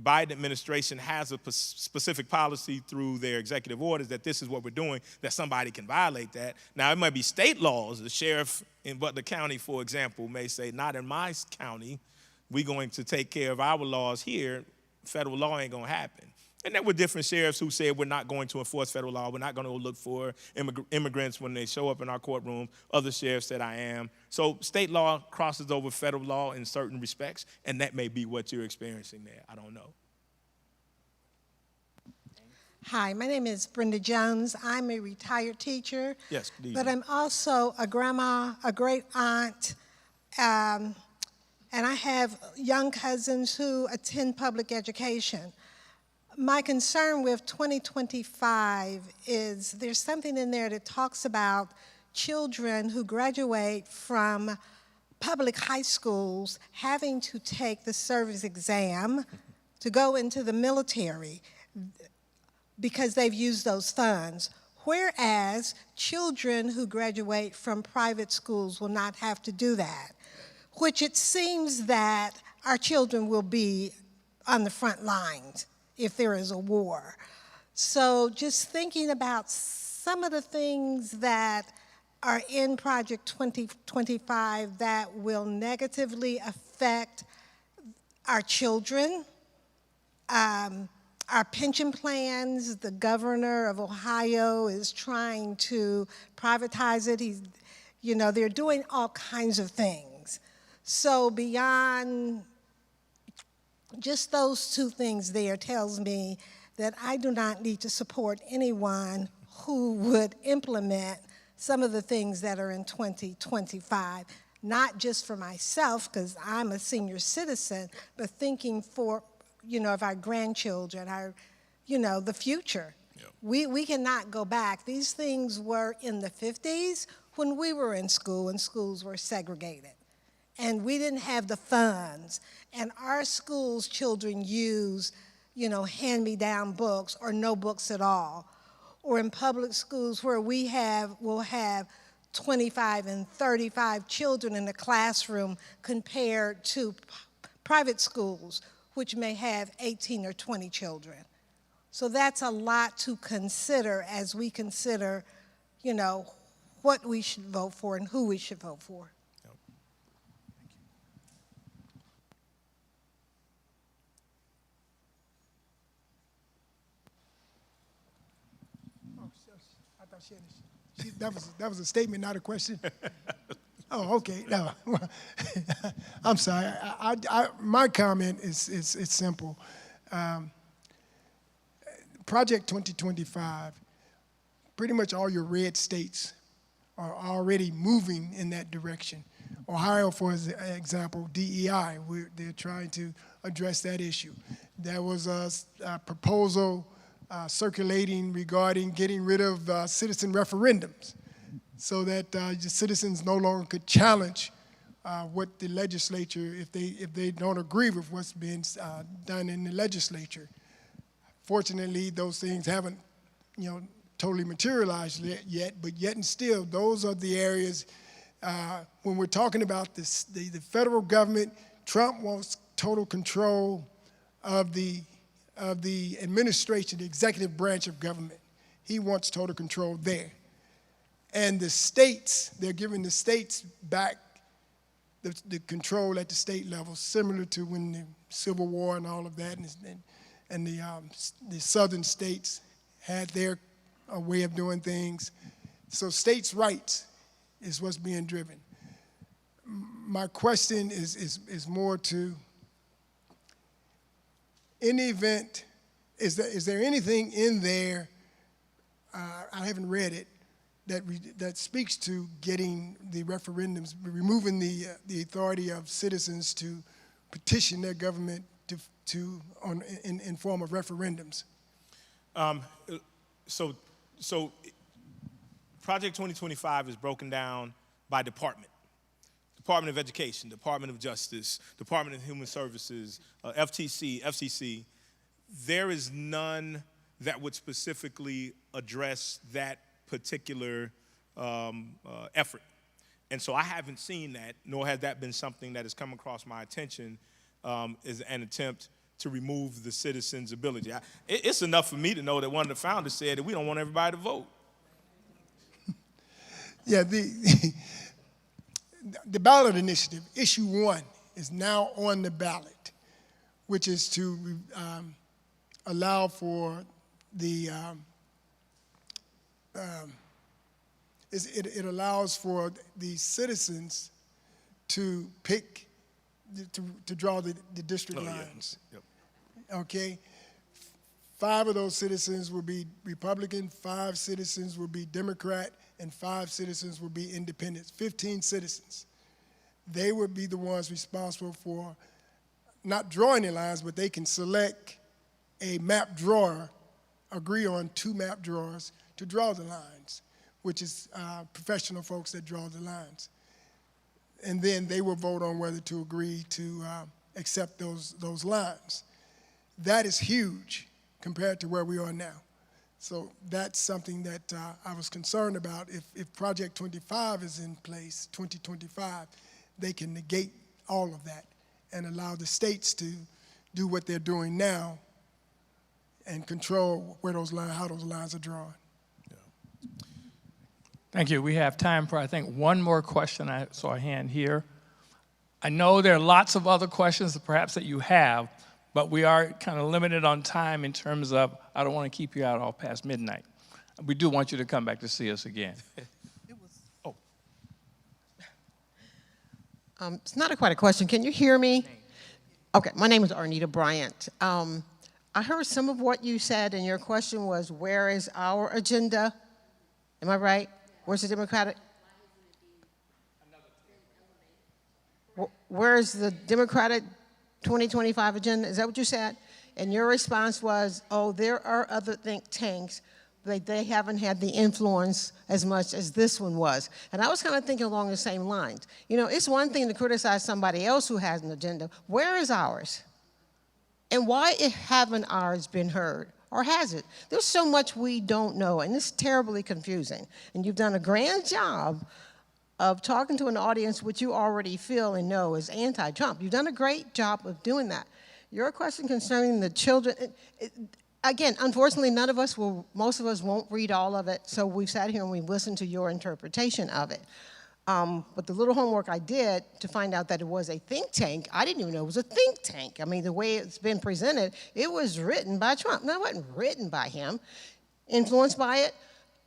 Biden administration has a specific policy through their executive orders that this is what we're doing, that somebody can violate that. Now, it might be state laws. The sheriff in Butler County, for example, may say, not in my county. We're going to take care of our laws here. Federal law ain't going to happen. And there were different sheriffs who said we're not going to enforce federal law. We're not going to look for immigrants when they show up in our courtroom. Other sheriffs said I am. So state law crosses over federal law in certain respects, and that may be what you're experiencing there. I don't know. Hi, my name is Brenda Jones. I'm a retired teacher. Yes, good but evening. I'm also a grandma, a great aunt, and I have young cousins who attend public education. My concern with 2025 is there's something in there that talks about children who graduate from public high schools having to take the service exam to go into the military because they've used those funds, whereas children who graduate from private schools will not have to do that, which it seems that our children will be on the front lines if there is a war. So just thinking about some of the things that are in Project 2025 that will negatively affect our children, our pension plans. The governor of Ohio is trying to privatize it. You know, they're doing all kinds of things. So beyond just those two things there tells me that I do not need to support anyone who would implement some of the things that are in 2025, not just for myself, because I'm a senior citizen, but thinking for, you know, of our grandchildren, our, you know, the future. Yep. We cannot go back. These things were in the 50s when we were in school and schools were segregated. And we didn't have the funds. And our schools' children use, you know, hand-me-down books or no books at all. Or in public schools where we'll have 25 and 35 children in a classroom compared to private schools, which may have 18 or 20 children. So that's a lot to consider as we consider, you know, what we should vote for and who we should vote for. That was a statement, not a question. Oh, okay. No, I'm sorry. My comment is simple. Project 2025. Pretty much all your red states are already moving in that direction. Ohio, for example, DEI. They're trying to address that issue. There was a proposal circulating regarding getting rid of citizen referendums so that citizens no longer could challenge what the legislature, if they don't agree with what's being done in the legislature. Fortunately, those things haven't, you know, totally materialized yet, but yet and still, those are the areas when we're talking about the federal government. Trump wants total control of the administration, the executive branch of government. He wants total control there. And the states, they're giving the states back the control at the state level, similar to when the Civil War and all of that, and the southern states had their way of doing things. So states' rights is what's being driven. My question is more to, in the event, is there anything in there, I haven't read it, that speaks to getting the referendums, removing the authority of citizens to petition their government in form of referendums? So Project 2025 is broken down by department. Department of Education, Department of Justice, Department of Human Services, FTC, FCC. There is none that would specifically address that particular effort. And so I haven't seen that, nor has that been something that has come across my attention as an attempt to remove the citizens' ability. It's enough for me to know that one of the founders said that we don't want everybody to vote. Yeah, the ballot initiative, issue 1, is now on the ballot, which is to allow for the, it allows for the citizens to pick, to draw the district lines. Yeah. Yep. Okay? 5 of those citizens will be Republican, 5 citizens will be Democrat, and 5 citizens will be independents. 15 citizens. They would be the ones responsible for not drawing the lines, but they can select a map drawer, agree on 2 map drawers to draw the lines, which is professional folks that draw the lines. And then they will vote on whether to agree to accept those lines. That is huge compared to where we are now. So that's something that I was concerned about. If Project 25 is in place, 2025, they can negate all of that and allow the states to do what they're doing now and control where those lines, how those lines are drawn. Thank you. We have time for, I think, one more question. I saw a hand here. I know there are lots of other questions perhaps that you have, but we are kind of limited on time in terms of, I don't want to keep you out all past midnight. We do want you to come back to see us again. It's not quite a question. Can you hear me? Okay, my name is Arnita Bryant. I heard some of what you said, and your question was, where is our agenda? Am I right? Where's the Democratic? Where is the Democratic 2025 agenda? Is that what you said? And your response was, oh, there are other think tanks, but they haven't had the influence as much as this one was. And I was kind of thinking along the same lines. You know, it's one thing to criticize somebody else who has an agenda. Where is ours? And why haven't ours been heard? Or has it? There's so much we don't know, and it's terribly confusing. And you've done a grand job of talking to an audience which you already feel and know is anti-Trump. You've done a great job of doing that. Your question concerning the children, again, unfortunately, most of us won't read all of it, so we've sat here and we've listened to your interpretation of it. But the little homework I did to find out that it was a think tank, I didn't even know it was a think tank. I mean, the way it's been presented, it was written by Trump. No, it wasn't written by him. Influenced by it.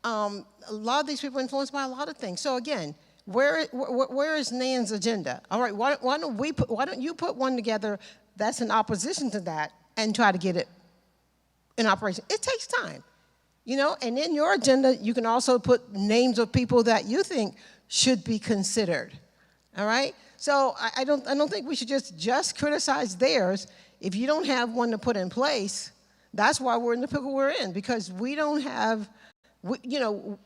A lot of these people are influenced by a lot of things. So again, where is Nan's agenda? All right, why don't you put one together that's in opposition to that and try to get it in operation? It takes time, you know, and in your agenda, you can also put names of people that you think should be considered, all right? So I don't think we should just criticize theirs. If you don't have one to put in place, that's why we're in the pickle we're in, because we don't have, you know,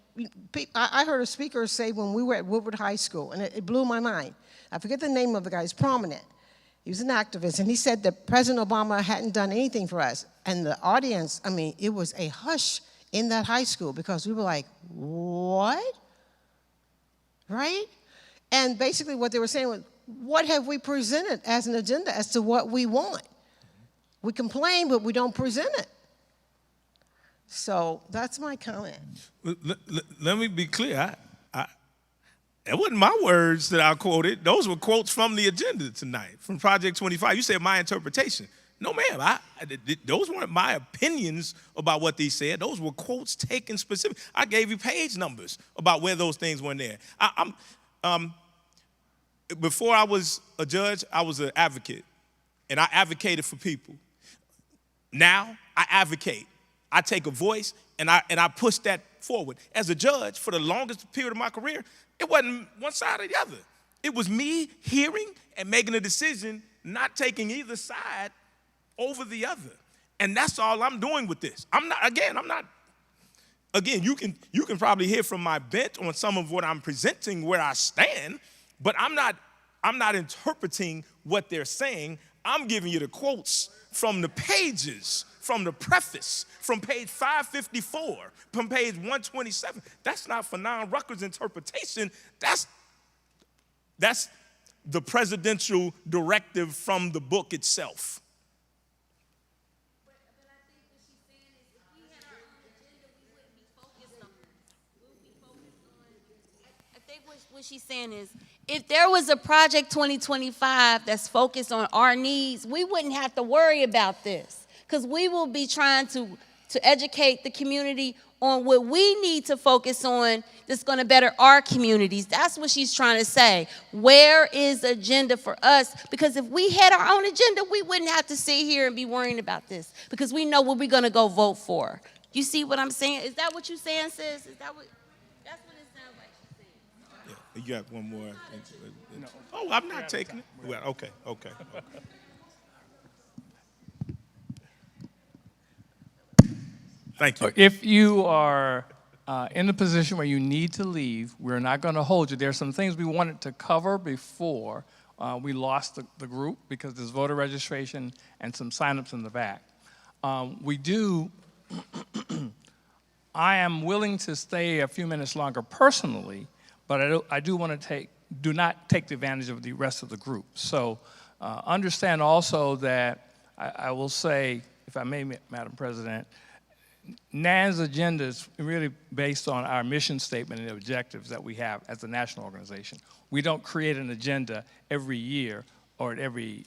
I heard a speaker say when we were at Woodward High School, and it blew my mind. I forget the name of the guy, he's prominent. He was an activist, and he said that President Obama hadn't done anything for us. And the audience, I mean, it was a hush in that high school because we were like, what? Right? And basically what they were saying was, what have we presented as an agenda as to what we want? We complain, but we don't present it. So that's my comment. Let me be clear. It wasn't my words that I quoted. Those were quotes from the agenda tonight, from Project 25. You said my interpretation. No, ma'am. Those weren't my opinions about what they said. Those were quotes taken specific. I gave you page numbers about where those things were in there. Before I was a judge, I was an advocate, and I advocated for people. Now I advocate. I take a voice, and I push that forward. As a judge, for the longest period of my career, it wasn't one side or the other. It was me hearing and making a decision, not taking either side over the other. And that's all I'm doing with this. Again, you can probably hear from my bent on some of what I'm presenting where I stand, but I'm not interpreting what they're saying. I'm giving you the quotes from the pages, from the preface, from page 554, from page 127. That's not Fanon Rucker's interpretation. That's the presidential directive from the book itself. But I think what she's saying is if we had our own agenda, we wouldn't be focused on I think what she's saying is if there was a Project 2025 that's focused on our needs, we wouldn't have to worry about this because we will be trying to educate the community on what we need to focus on that's going to better our communities. That's what she's trying to say. Where is the agenda for us? Because if we had our own agenda, we wouldn't have to sit here and be worrying about this because we know what we're going to go vote for. You see what I'm saying? Is that what you're saying, sis? That's what it sounds like she's saying. Yeah, you got one more. No. Oh, I'm not taking it. Well, okay. Thank you. If you are in a position where you need to leave, we're not going to hold you. There are some things we wanted to cover before we lost the group because there's voter registration and some signups in the back. I am willing to stay a few minutes longer personally, but I do want to do not take advantage of the rest of the group. So understand also that I will say, if I may, Madam President, NAN's agenda is really based on our mission statement and the objectives that we have as a national organization. We don't create an agenda every year or at every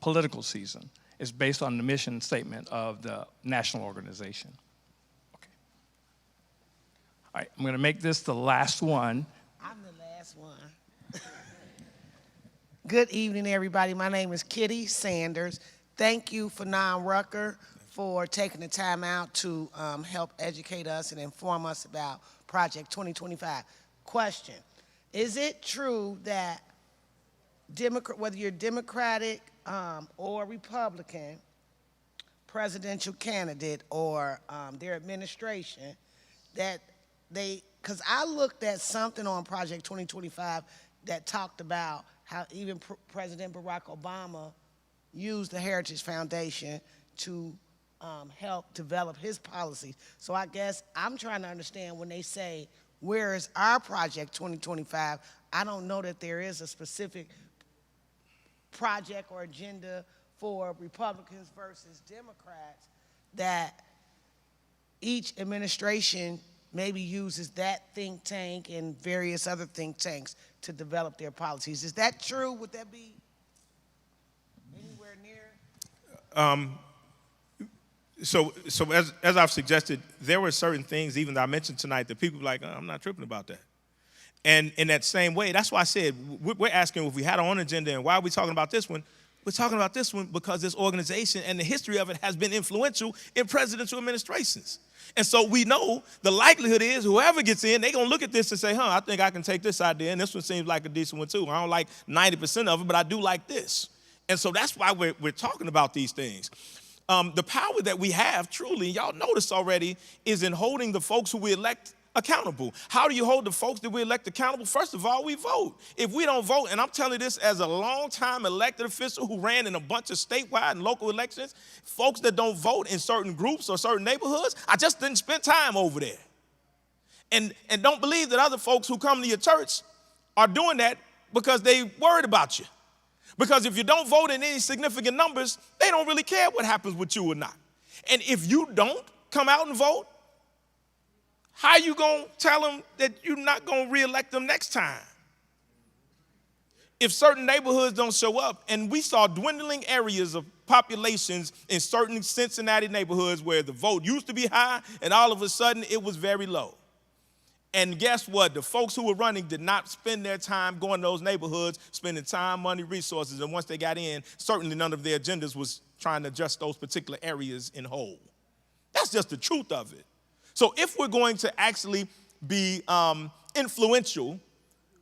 political season. It's based on the mission statement of the national organization. Okay. All right, I'm going to make this the last one. I'm the last one. Good evening, everybody. My name is Kitty Sanders. Thank you, Fanon Rucker, for taking the time out to help educate us and inform us about Project 2025. Question, is it true that whether you're Democratic or Republican, presidential candidate or their administration, that because I looked at something on Project 2025 that talked about how even President Barack Obama used the Heritage Foundation to help develop his policies. So I guess I'm trying to understand when they say, where is our Project 2025? I don't know that there is a specific project or agenda for Republicans versus Democrats that each administration maybe uses that think tank and various other think tanks to develop their policies. Is that true? Would that be anywhere near? So as I've suggested, there were certain things even that I mentioned tonight that people were like, I'm not tripping about that. And in that same way, that's why I said, we're asking if we had our own agenda and why are we talking about this one? We're talking about this one because this organization and the history of it has been influential in presidential administrations. And so we know the likelihood is whoever gets in, they're going to look at this and say, I think I can take this idea, and this one seems like a decent one too. I don't like 90% of it, but I do like this. And so that's why we're talking about these things. The power that we have, truly, and y'all know this already, is in holding the folks who we elect accountable. How do you hold the folks that we elect accountable? First of all, we vote. If we don't vote, and I'm telling you this as a long-time elected official who ran in a bunch of statewide and local elections, folks that don't vote in certain groups or certain neighborhoods, I just didn't spend time over there. And don't believe that other folks who come to your church are doing that because they worried about you. Because if you don't vote in any significant numbers, they don't really care what happens with you or not. And if you don't come out and vote, how you going to tell them that you're not going to reelect them next time? If certain neighborhoods don't show up, and we saw dwindling areas of populations in certain Cincinnati neighborhoods where the vote used to be high, and all of a sudden it was very low. And guess what? The folks who were running did not spend their time going to those neighborhoods, spending time, money, resources, and once they got in, certainly none of their agendas was trying to adjust those particular areas in whole. That's just the truth of it. So if we're going to actually be influential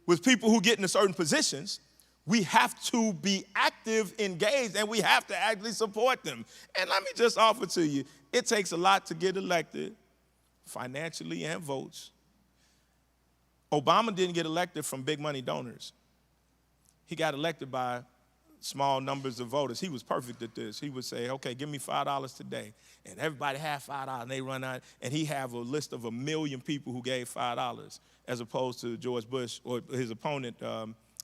with people who get into certain positions, we have to be active, engaged, and we have to actually support them. And let me just offer to you, it takes a lot to get elected, financially and votes. Obama didn't get elected from big money donors. He got elected by small numbers of voters. He was perfect at this. He would say, okay, give me $5 today. And everybody had $5 and they run out. And he have a list of 1 million people who gave $5 as opposed to George Bush or his opponent,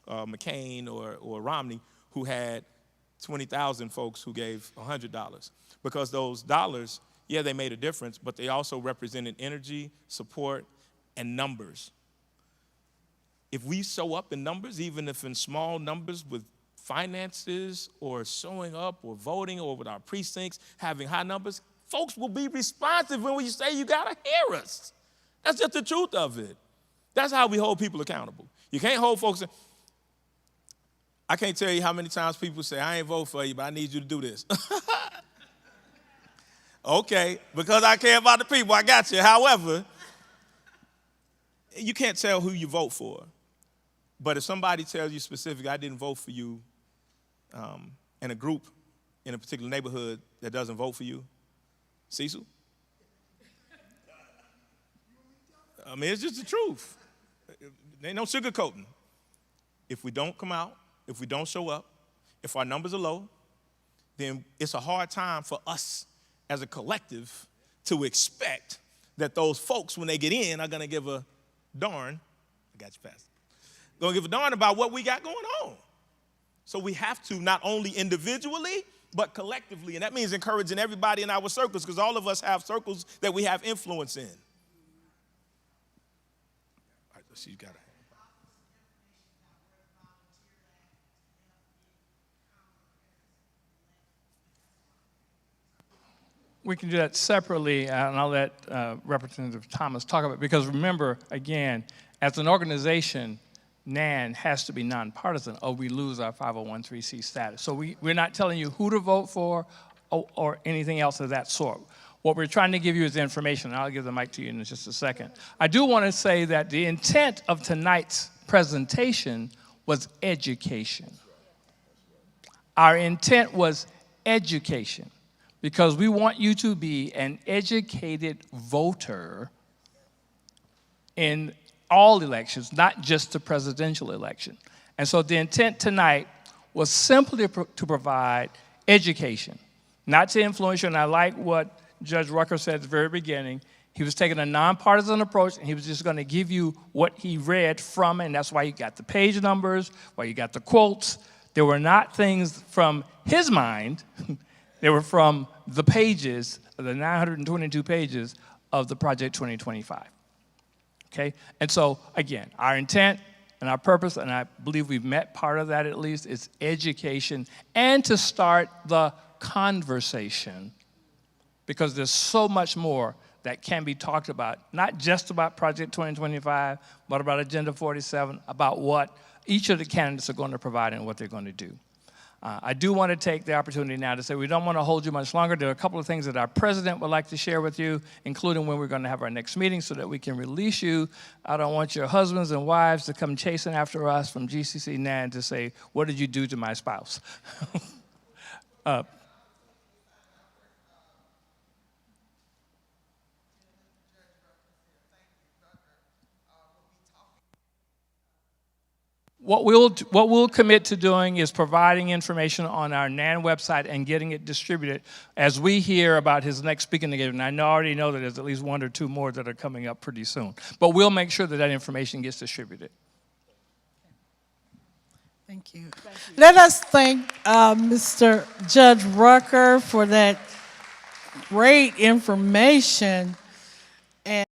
McCain or Romney, who had 20,000 folks who gave $100. Because those dollars, yeah, they made a difference, but they also represented energy, support, and numbers. If we show up in numbers, even if in small numbers with finances or showing up or voting or with our precincts having high numbers, folks will be responsive when we say you got to hear us. That's just the truth of it. That's how we hold people accountable. You can't hold folks. I can't tell you how many times people say, I ain't vote for you, but I need you to do this. Okay, because I care about the people, I got you. However, you can't tell who you vote for. But if somebody tells you specifically, I didn't vote for you, and a group in a particular neighborhood that doesn't vote for you, Cecil? I mean, it's just the truth. There ain't no sugarcoating. If we don't come out, if we don't show up, if our numbers are low, then it's a hard time for us as a collective to expect that those folks, when they get in, are going to give a darn. I got you, Pastor. Going to give a darn about what we got going on. So we have to not only individually, but collectively. And that means encouraging everybody in our circles, because all of us have circles that we have influence in. All right, she's got it. We can do that separately, and I'll let Representative Thomas talk about it. Because remember, again, as an organization, NAN has to be nonpartisan or we lose our 501(c) status. So we're not telling you who to vote for or anything else of that sort. What we're trying to give you is information, and I'll give the mic to you in just a second. I do want to say that the intent of tonight's presentation was education. Our intent was education because we want you to be an educated voter in all elections, not just the presidential election. And so the intent tonight was simply to provide education, not to influence you. And I like what Judge Rucker said at the very beginning. He was taking a nonpartisan approach, and he was just going to give you what he read from it, and that's why you got the page numbers, why you got the quotes. They were not things from his mind. They were from the pages, the 922 pages of the Project 2025. Okay? And so, again, our intent and our purpose, and I believe we've met part of that at least, is education and to start the conversation, because there's so much more that can be talked about, not just about Project 2025, but about Agenda 47, about what each of the candidates are going to provide and what they're going to do. I do want to take the opportunity now to say we don't want to hold you much longer. There are a couple of things that our president would like to share with you, including when we're going to have our next meeting so that we can release you. I don't want your husbands and wives to come chasing after us from GCC NAN to say, what did you do to my spouse? What we'll commit to doing is providing information on our NAN website and getting it distributed as we hear about his next speaking engagement. And I already know that there's at least one or two more that are coming up pretty soon. But we'll make sure that that information gets distributed. Thank you. Let us thank Mr. Judge Rucker for that great information.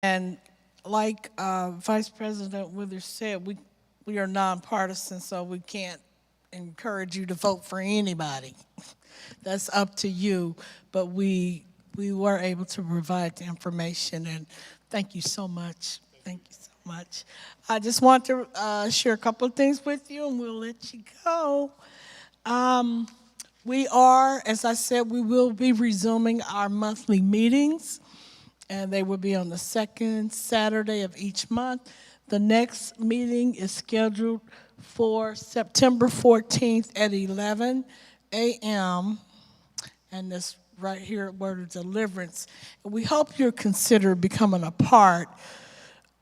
And like Vice President Withers said, we are nonpartisan, so we can't encourage you to vote for anybody. That's up to you. But we were able to provide the information, and thank you so much. Thank you so much. I just want to share a couple of things with you, and we'll let you go. We are, as I said, we will be resuming our monthly meetings, and they will be on the second Saturday of each month. The next meeting is scheduled for September 14th at 11 a.m. And that's right here at Word of Deliverance. And we hope you'll consider becoming a part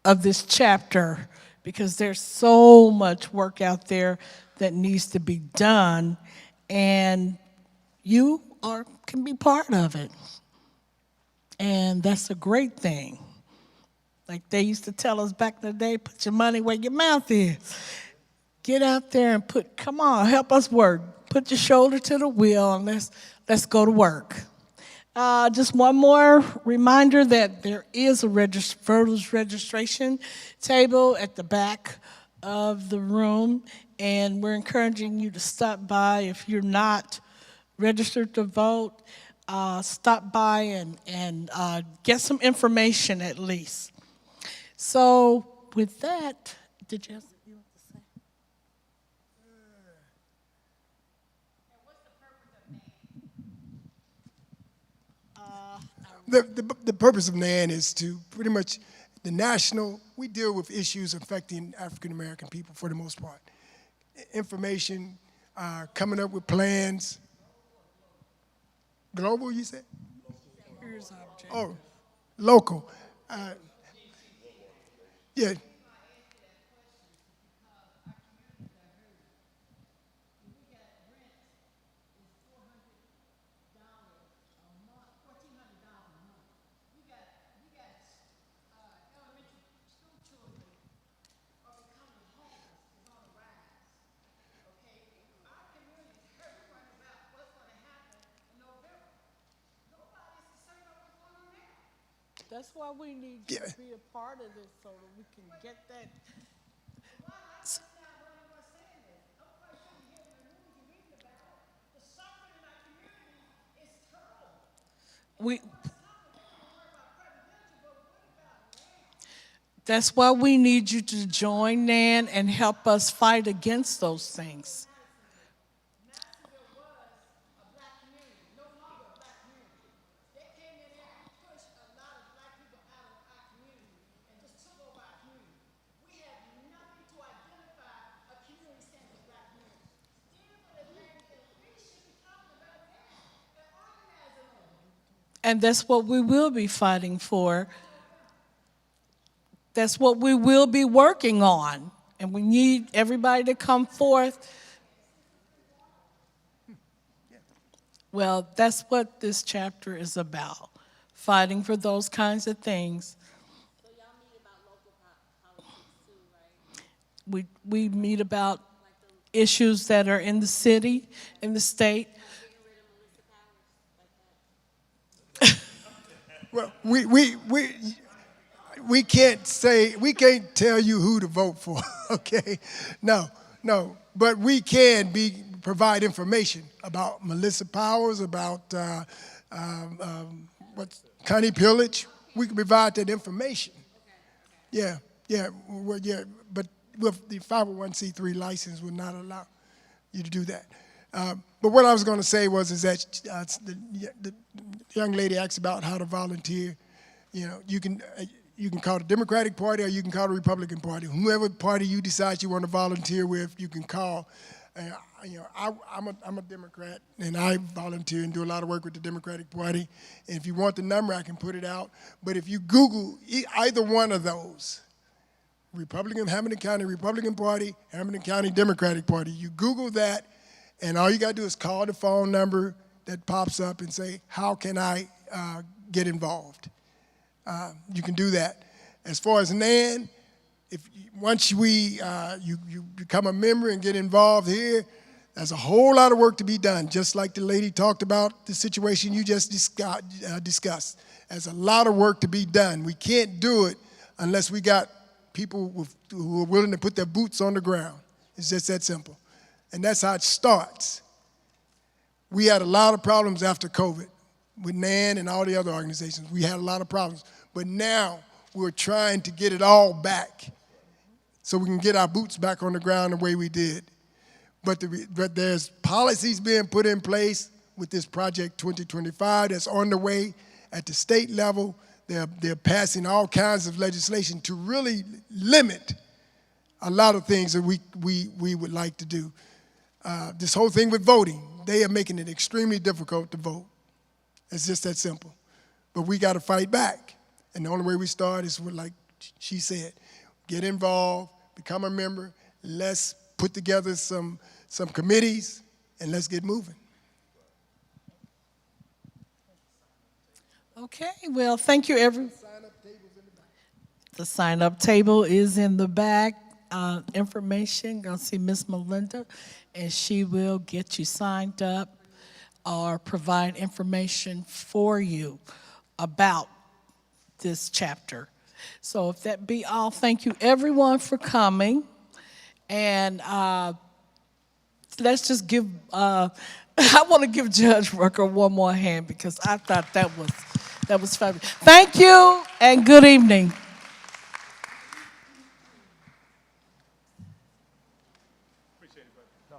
of this chapter, because there's so much work out there that needs to be done, and you can be part of it. And that's a great thing. Like they used to tell us back in the day, put your money where your mouth is. Get out there and come on, help us work. Put your shoulder to the wheel and let's go to work. Just one more reminder that there is a voters registration table at the back of the room, and we're encouraging you to stop by. If you're not registered to vote, stop by and get some information at least. So with that, did you have something you want to say? The purpose of NAN is to pretty much, we deal with issues affecting African American people for the most part. Information, coming up with plans. Global, you said? Here's our objective. Oh, local. Yeah. That's why we need to be a part of this so that we can get that. That's why we need you to join Nan and help us fight against those things. And that's what we will be fighting for. That's what we will be working on. And we need everybody to come forth. Well, that's what this chapter is about, fighting for those kinds of things. So y'all meet about local politics too, right? We meet about issues that are in the city, in the state. Well, we can't tell you who to vote for, okay? No, but we can provide information about Melissa Powers, about Connie Pillage. We can provide that information. Yeah, but with the 501c3 license would not allow you to do that. But what I was going to say is that the young lady asked about how to volunteer. You know, you can call the Democratic Party or you can call the Republican Party. Whoever party you decide you want to volunteer with, you can call. I'm a Democrat, and I volunteer and do a lot of work with the Democratic Party. And if you want the number, I can put it out. But if you Google either one of those, Hamilton County Republican Party, Hamilton County Democratic Party, you Google that, and all you got to do is call the phone number that pops up and say, how can I get involved? You can do that. As far as Nan, once you become a member and get involved here, there's a whole lot of work to be done, just like the lady talked about the situation you just discussed. There's a lot of work to be done. We can't do it unless we got people who are willing to put their boots on the ground. It's just that simple. And that's how it starts. We had a lot of problems after COVID with NAN and all the other organizations. We had a lot of problems. But now we're trying to get it all back so we can get our boots back on the ground the way we did. But there's policies being put in place with this Project 2025 that's on the way at the state level. They're passing all kinds of legislation to really limit a lot of things that we would like to do. This whole thing with voting, they are making it extremely difficult to vote. It's just that simple. But we got to fight back. And the only way we start is with, like she said, get involved, become a member, let's put together some committees, and let's get moving. Okay, well, thank you, everyone. The sign-up table is in the back. Information, gonna see Miss Melinda, and she will get you signed up or provide information for you about this chapter. So if that be all, thank you everyone for coming. And let's just give, I want to give Judge Rucker one more hand because I thought that was fabulous. Thank you and good evening. Appreciate it, brother. No.